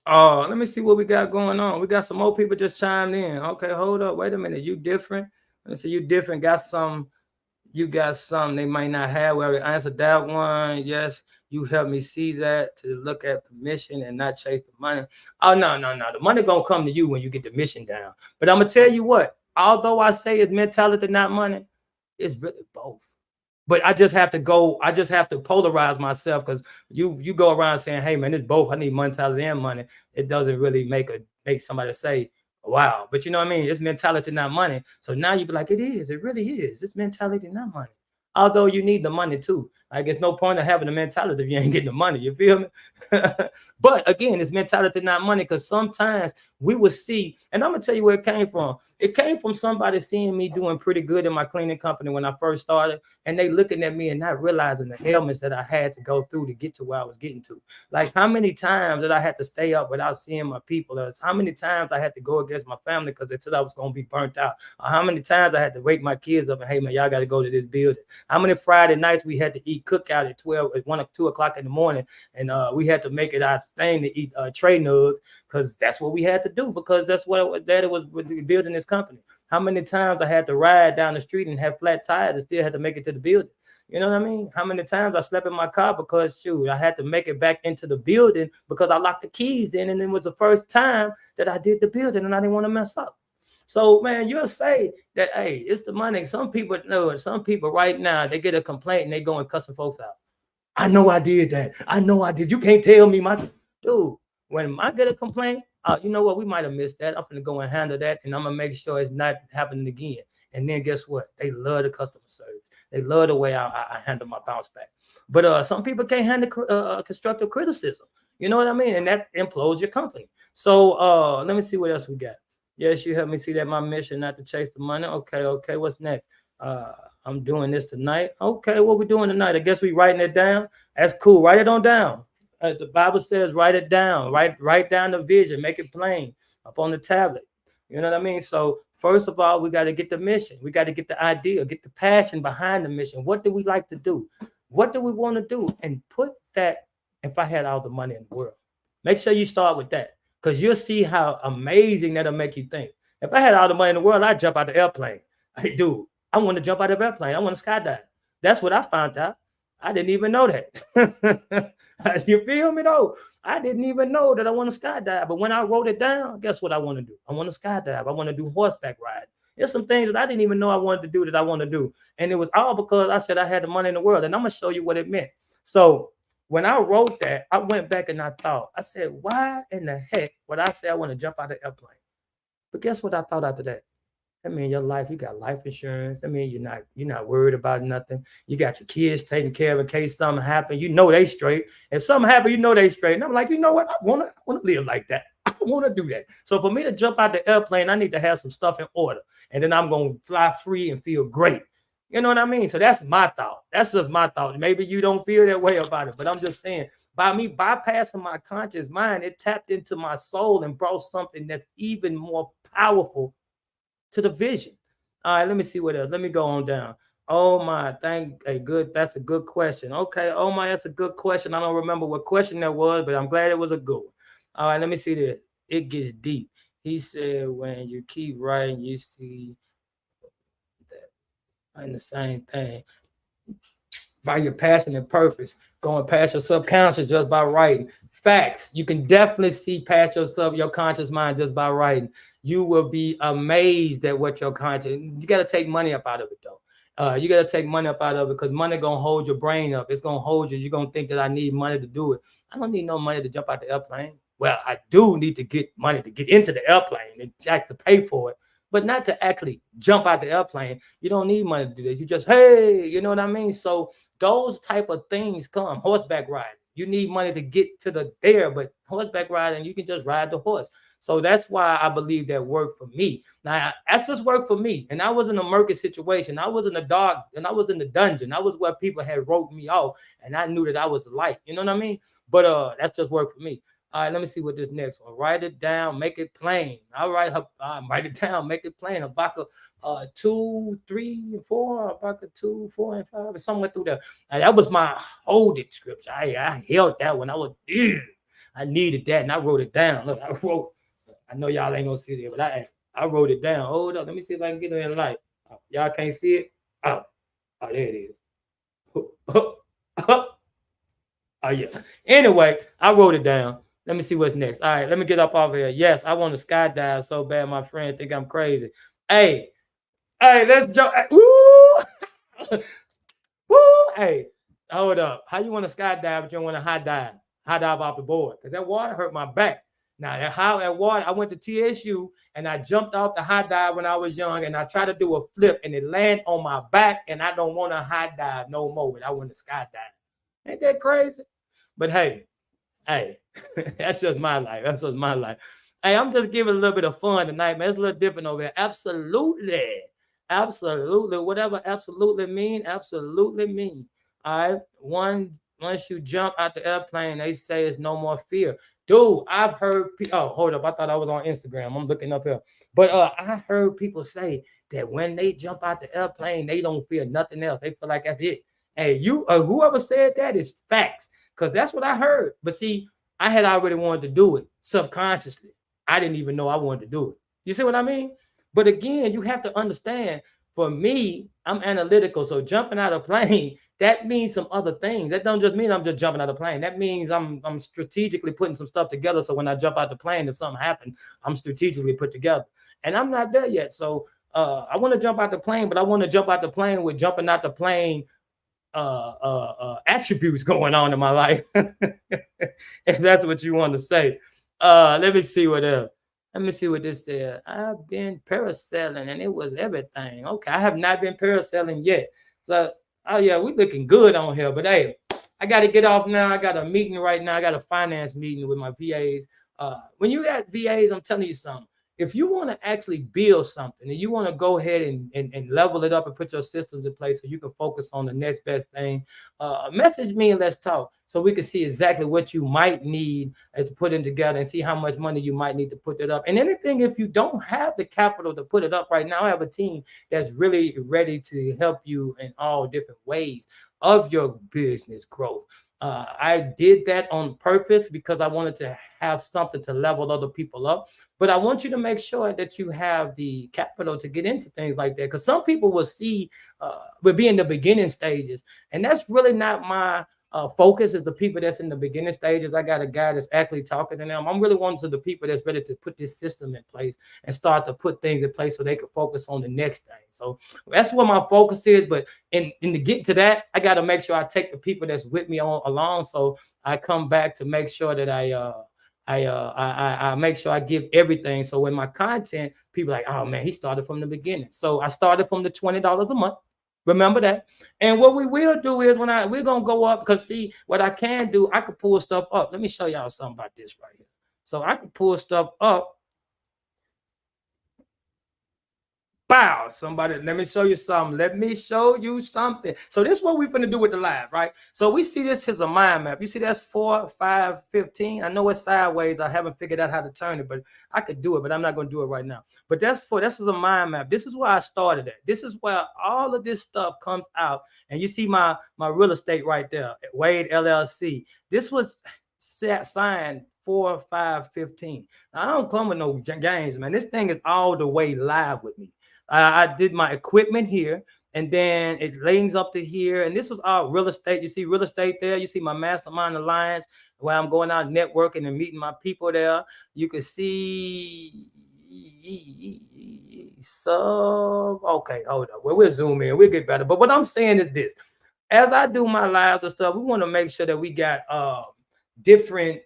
let me see what we got going on. We got some more people just chimed in. Okay, hold up. Wait a minute. You different? Let me see. You different. Got some. You got some they might not have. Well, we answered that one. Yes, you helped me see that to look at the mission and not chase the money. Oh, no. The money gonna come to you when you get the mission down. But I'm gonna tell you what, although I say it's mentality, not money, it's really both. But I just have to polarize myself because you go around saying, hey man, it's both. I need mentality and money. It doesn't really make somebody say, wow. But you know what I mean? It's mentality, not money. So now you be like, it really is. It's mentality, not money. Although you need the money too. Like it's no point of having the mentality if you ain't getting the money. You feel me? But again, it's mentality, not money, because sometimes we will see, and I'm gonna tell you where it came from. It came from somebody seeing me doing pretty good in my cleaning company when I first started, and they looking at me and not realizing the ailments that I had to go through to get to where I was getting to. Like how many times that I had to stay up without seeing my people, or how many times I had to go against my family because they said I was gonna be burnt out, or how many times I had to wake my kids up and, hey man, y'all got to go to this building. How many Friday nights we had to eat cookout at 12, at 1 or 2 o'clock in the morning, and we had to make it our thing to eat tray nugs because that's what we had to do, because that's what Daddy was building this company. How many times I had to ride down the street and have flat tires and still had to make it to the building? You know what I mean? How many times I slept in my car because shoot, I had to make it back into the building because I locked the keys in, and it was the first time that I did the building and I didn't want to mess up. So man, you'll say that, hey, it's the money. Some people know it. Some people right now, they get a complaint and they go and cussing folks out. I know I did that. I know I did. You can't tell me, my dude. When I get a complaint, you know what? We might have missed that. I'm gonna go and handle that, and I'm gonna make sure it's not happening again. And then guess what? They love the customer service. They love the way I handle my bounce back. But some people can't handle constructive criticism. You know what I mean? And that implodes your company. So let me see what else we got. Yes, you helped me see that my mission not to chase the money. Okay. What's next? I'm doing this tonight. Okay, what we doing tonight? I guess we writing it down. That's cool. Write it on down. The Bible says write it down. Write down the vision. Make it plain up on the tablet. You know what I mean? So first of all, we got to get the mission. We got to get the idea, get the passion behind the mission. What do we like to do? What do we want to do? And put that, if I had all the money in the world. Make sure you start with that, because you'll see how amazing that'll make you think. If I had all the money in the world, I'd jump out the airplane. Hey, dude, I want to jump out of an airplane. I want to skydive. That's what I found out. I didn't even know that. You feel me though? I didn't even know that I want to skydive. But when I wrote it down, guess what I want to do? I want to skydive. I want to do horseback ride. There's some things that I didn't even know I wanted to do that I want to do. And it was all because I said I had the money in the world. And I'm going to show you what it meant. So when I wrote that, I went back and I thought, I said, why in the heck would I say I want to jump out of the airplane? But guess what I thought after that? I mean, your life, you got life insurance. I mean, you're not worried about nothing. You got your kids taken care of in case something happens. You know they straight. If something happens, you know they straight. And I'm like, you know what? I want to live like that. I want to do that. So for me to jump out the airplane, I need to have some stuff in order. And then I'm going to fly free and feel great. You know what I mean? So that's my thought. That's just my thought. Maybe you don't feel that way about it, but I'm just saying, by me bypassing my conscious mind, it tapped into my soul and brought something that's even more powerful to the vision. All right, let me see what else. Let me go on down. Oh my, that's a good question. Okay, oh my, that's a good question. I don't remember what question that was, but I'm glad it was a good one. All right, let me see this. It gets deep. He said, when you keep writing, you see that and the same thing. By your passion and purpose, going past your subconscious just by writing. Facts. You can definitely see past your conscious mind just by writing. You will be amazed at what your conscious. You got to take money up out of it though. You got to take money up out of it, because money gonna hold your brain up. It's gonna hold you. You're gonna think that I need money to do it. I don't need no money to jump out the airplane. Well, I do need to get money to get into the airplane and actually pay for it, but not to actually jump out the airplane. You don't need money to do that. You just, hey, you know what I mean? So those type of things come. Horseback riding. You need money to get to the there, but horseback riding, you can just ride the horse. So that's why I believe that worked for me. Now that's just worked for me. And I was in a murky situation. I was in the dark and I was in the dungeon. I was where people had wrote me off and I knew that I was light. You know what I mean? But that's just worked for me. All right, let me see what this next one. Write it down, make it plain. All right, write it down, make it plain. Habakkuk 2, 3, and 4, Habakkuk 2, 4, and 5, somewhere through there. And that was my hold it scripture. I held that when I was, I needed that, and I wrote it down. Look, I know y'all ain't gonna see it, but I wrote it down. Hold up, let me see if I can get it in the light. Oh, y'all can't see it? Oh, there it is. Oh, yeah. Anyway, I wrote it down. Let me see what's next. All right, let me get up off here. Yes, I want to skydive so bad. My friend think I'm crazy. Hey, let's jump. Woo! Woo! Hey, hold up. How you want to skydive but you don't want to high dive? High dive off the board because that water hurt my back. Now that water, I went to TSU and I jumped off the high dive when I was young and I tried to do a flip and it landed on my back and I don't want to high dive no more. But I want to skydive. Ain't that crazy? But hey, that's just my life. That's just my life. Hey, I'm just giving a little bit of fun tonight, man. It's a little different over here. Absolutely. Whatever absolutely mean. All right. Once you jump out the airplane, they say it's no more fear. Dude, I've heard oh, hold up. I thought I was on Instagram. I'm looking up here. But I heard people say that when they jump out the airplane, they don't feel nothing else. They feel like that's it. Hey, whoever said that is facts. Because that's what I heard. But see, I had already wanted to do it subconsciously. I didn't even know I wanted to do it. You see what I mean? But again, you have to understand, for me, I'm analytical. So jumping out of a plane, that means some other things. That don't just mean I'm just jumping out of a plane. That means I'm strategically putting some stuff together. So when I jump out the plane, if something happened, I'm strategically put together. And I'm not there yet. So I want to jump out the plane, but I want to jump out the plane with jumping out the plane attributes going on in my life. If that's what you want to say. Let me see what else. Let me see what this says. I've been parasailing and it was everything. Okay, I have not been parasailing yet. So, oh yeah, we're looking good on here. But hey, I got to get off now. I got a meeting right now. I got a finance meeting with my VAs. When you got VAs, I'm telling you something. If you want to actually build something and you want to go ahead and level it up and put your systems in place so you can focus on the next best thing, message me and let's talk so we can see exactly what you might need as putting together and see how much money you might need to put it up. And anything, if you don't have the capital to put it up right now, I have a team that's really ready to help you in all different ways of your business growth. I did that on purpose because I wanted to have something to level other people up. But I want you to make sure that you have the capital to get into things like that. Because some people will see, will be in the beginning stages. And that's really not my focus, is the people that's in the beginning stages. I got a guy that's actually talking to them. I'm really wanting to the people that's ready to put this system in place and start to put things in place so they can focus on the next thing. So that's what my focus is. But in to get to that, I got to make sure I take the people that's with me along. So I come back to make sure that I make sure I give everything. So when my content, people are like, oh man, he started from the beginning. So I started from the $20 a month. Remember that. And what we will do is we're gonna go up, because see what I can do, I could pull stuff up. Let me show y'all something about this right here. So I could pull stuff up. Bow, somebody, let me show you something. So this is what we're going to do with the live, right? So we see this is a mind map. You see that's 4, 5, 15. I know it's sideways. I haven't figured out how to turn it, but I could do it, but I'm not going to do it right now. But this is a mind map. This is where I started at. This is where all of this stuff comes out. And you see my real estate right there, W.A.D.E LLC. This was signed 4, 5, 15. Now, I don't come with no games, man. This thing is all the way live with me. I did my equipment here, and then it leans up to here. And this was all real estate. You see real estate there. You see my Mastermind Alliance, where I'm going out networking and meeting my people there. You can see okay, hold up. Well, we'll zoom in. We'll get better. But what I'm saying is this. As I do my lives and stuff, we want to make sure that we got different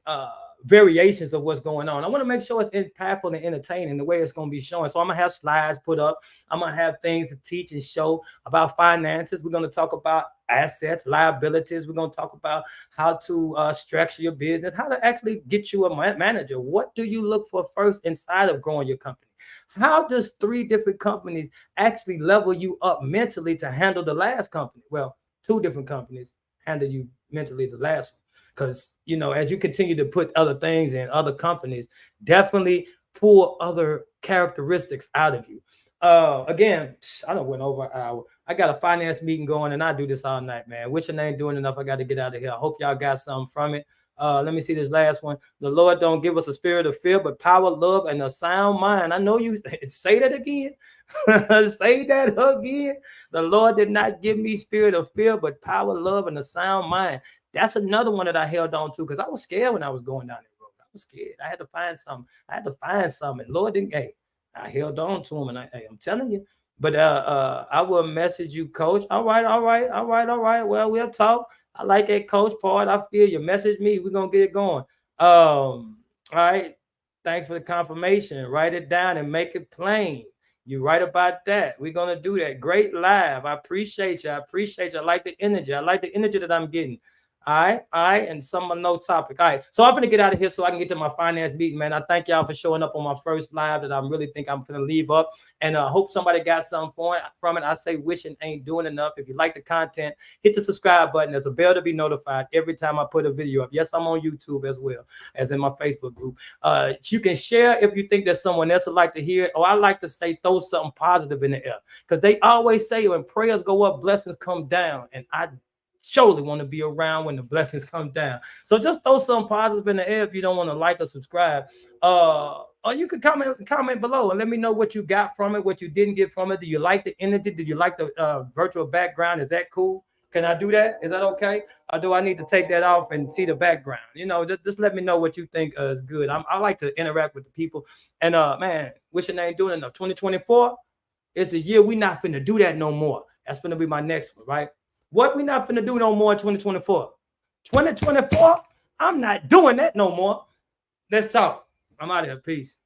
variations of what's going on. I want to make sure it's impactful and entertaining the way it's going to be showing. So I'm going to have slides put up. I'm going to have things to teach and show about finances. We're going to talk about assets, liabilities. We're going to talk about how to structure your business, how to actually get you a manager. What do you look for first inside of growing your company? How does 3 different companies actually level you up mentally to handle the last company? Well, 2 different companies handle you mentally the last one. Because, you know, as you continue to put other things in other companies, definitely pull other characteristics out of you. Again, I don't went over an hour. I got a finance meeting going and I do this all night, man. Wishing I ain't doing enough. I got to get out of here. I hope y'all got something from it. Let me see this last one. The Lord don't give us a spirit of fear, but power, love, and a sound mind. I know you say that again. Say that again. The Lord did not give me spirit of fear, but power, love, and a sound mind. That's another one that I held on to because I was scared when I was going down that road. I was scared. I had to find something. Lord didn't. Hey, I held on to him, and I'm telling you. But I will message you, Coach. All right. Well, we'll talk. I like that coach part. I feel you. Message me. We're gonna get it going. All right. Thanks for the confirmation. Write it down and make it plain. You're right about that. We're gonna do that. Great live. I appreciate you. I like the energy. I like the energy that I'm getting. All right, and some no topic. All right, so I'm gonna get out of here so I can get to my finance meeting, man. I thank y'all for showing up on my first live that I really think I'm gonna leave up, and I hope somebody got something from it. I say wishing ain't doing enough. If you like the content, hit the subscribe button. There's a bell to be notified every time I put a video up. Yes, I'm on YouTube as well as in my Facebook group. You can share if you think there's someone else would like to hear it, or I like to say throw something positive in the air because they always say when prayers go up, blessings come down, and I surely want to be around when the blessings come down. So just throw some positive in the air if you don't want to like or subscribe. Or you can comment below and let me know what you got from it, what you didn't get from it. Do you like the energy? Do you like the virtual background? Is that cool? Can I do that? Is that okay? Or do I need to take that off and see the background? You know, just let me know what you think is good. I like to interact with the people. And man, wishing I ain't doing enough. 2024 is the year we not finna do that no more. That's gonna be my next one, right? What we not finna do no more in 2024? 2024, I'm not doing that no more. Let's talk. I'm out of here. Peace.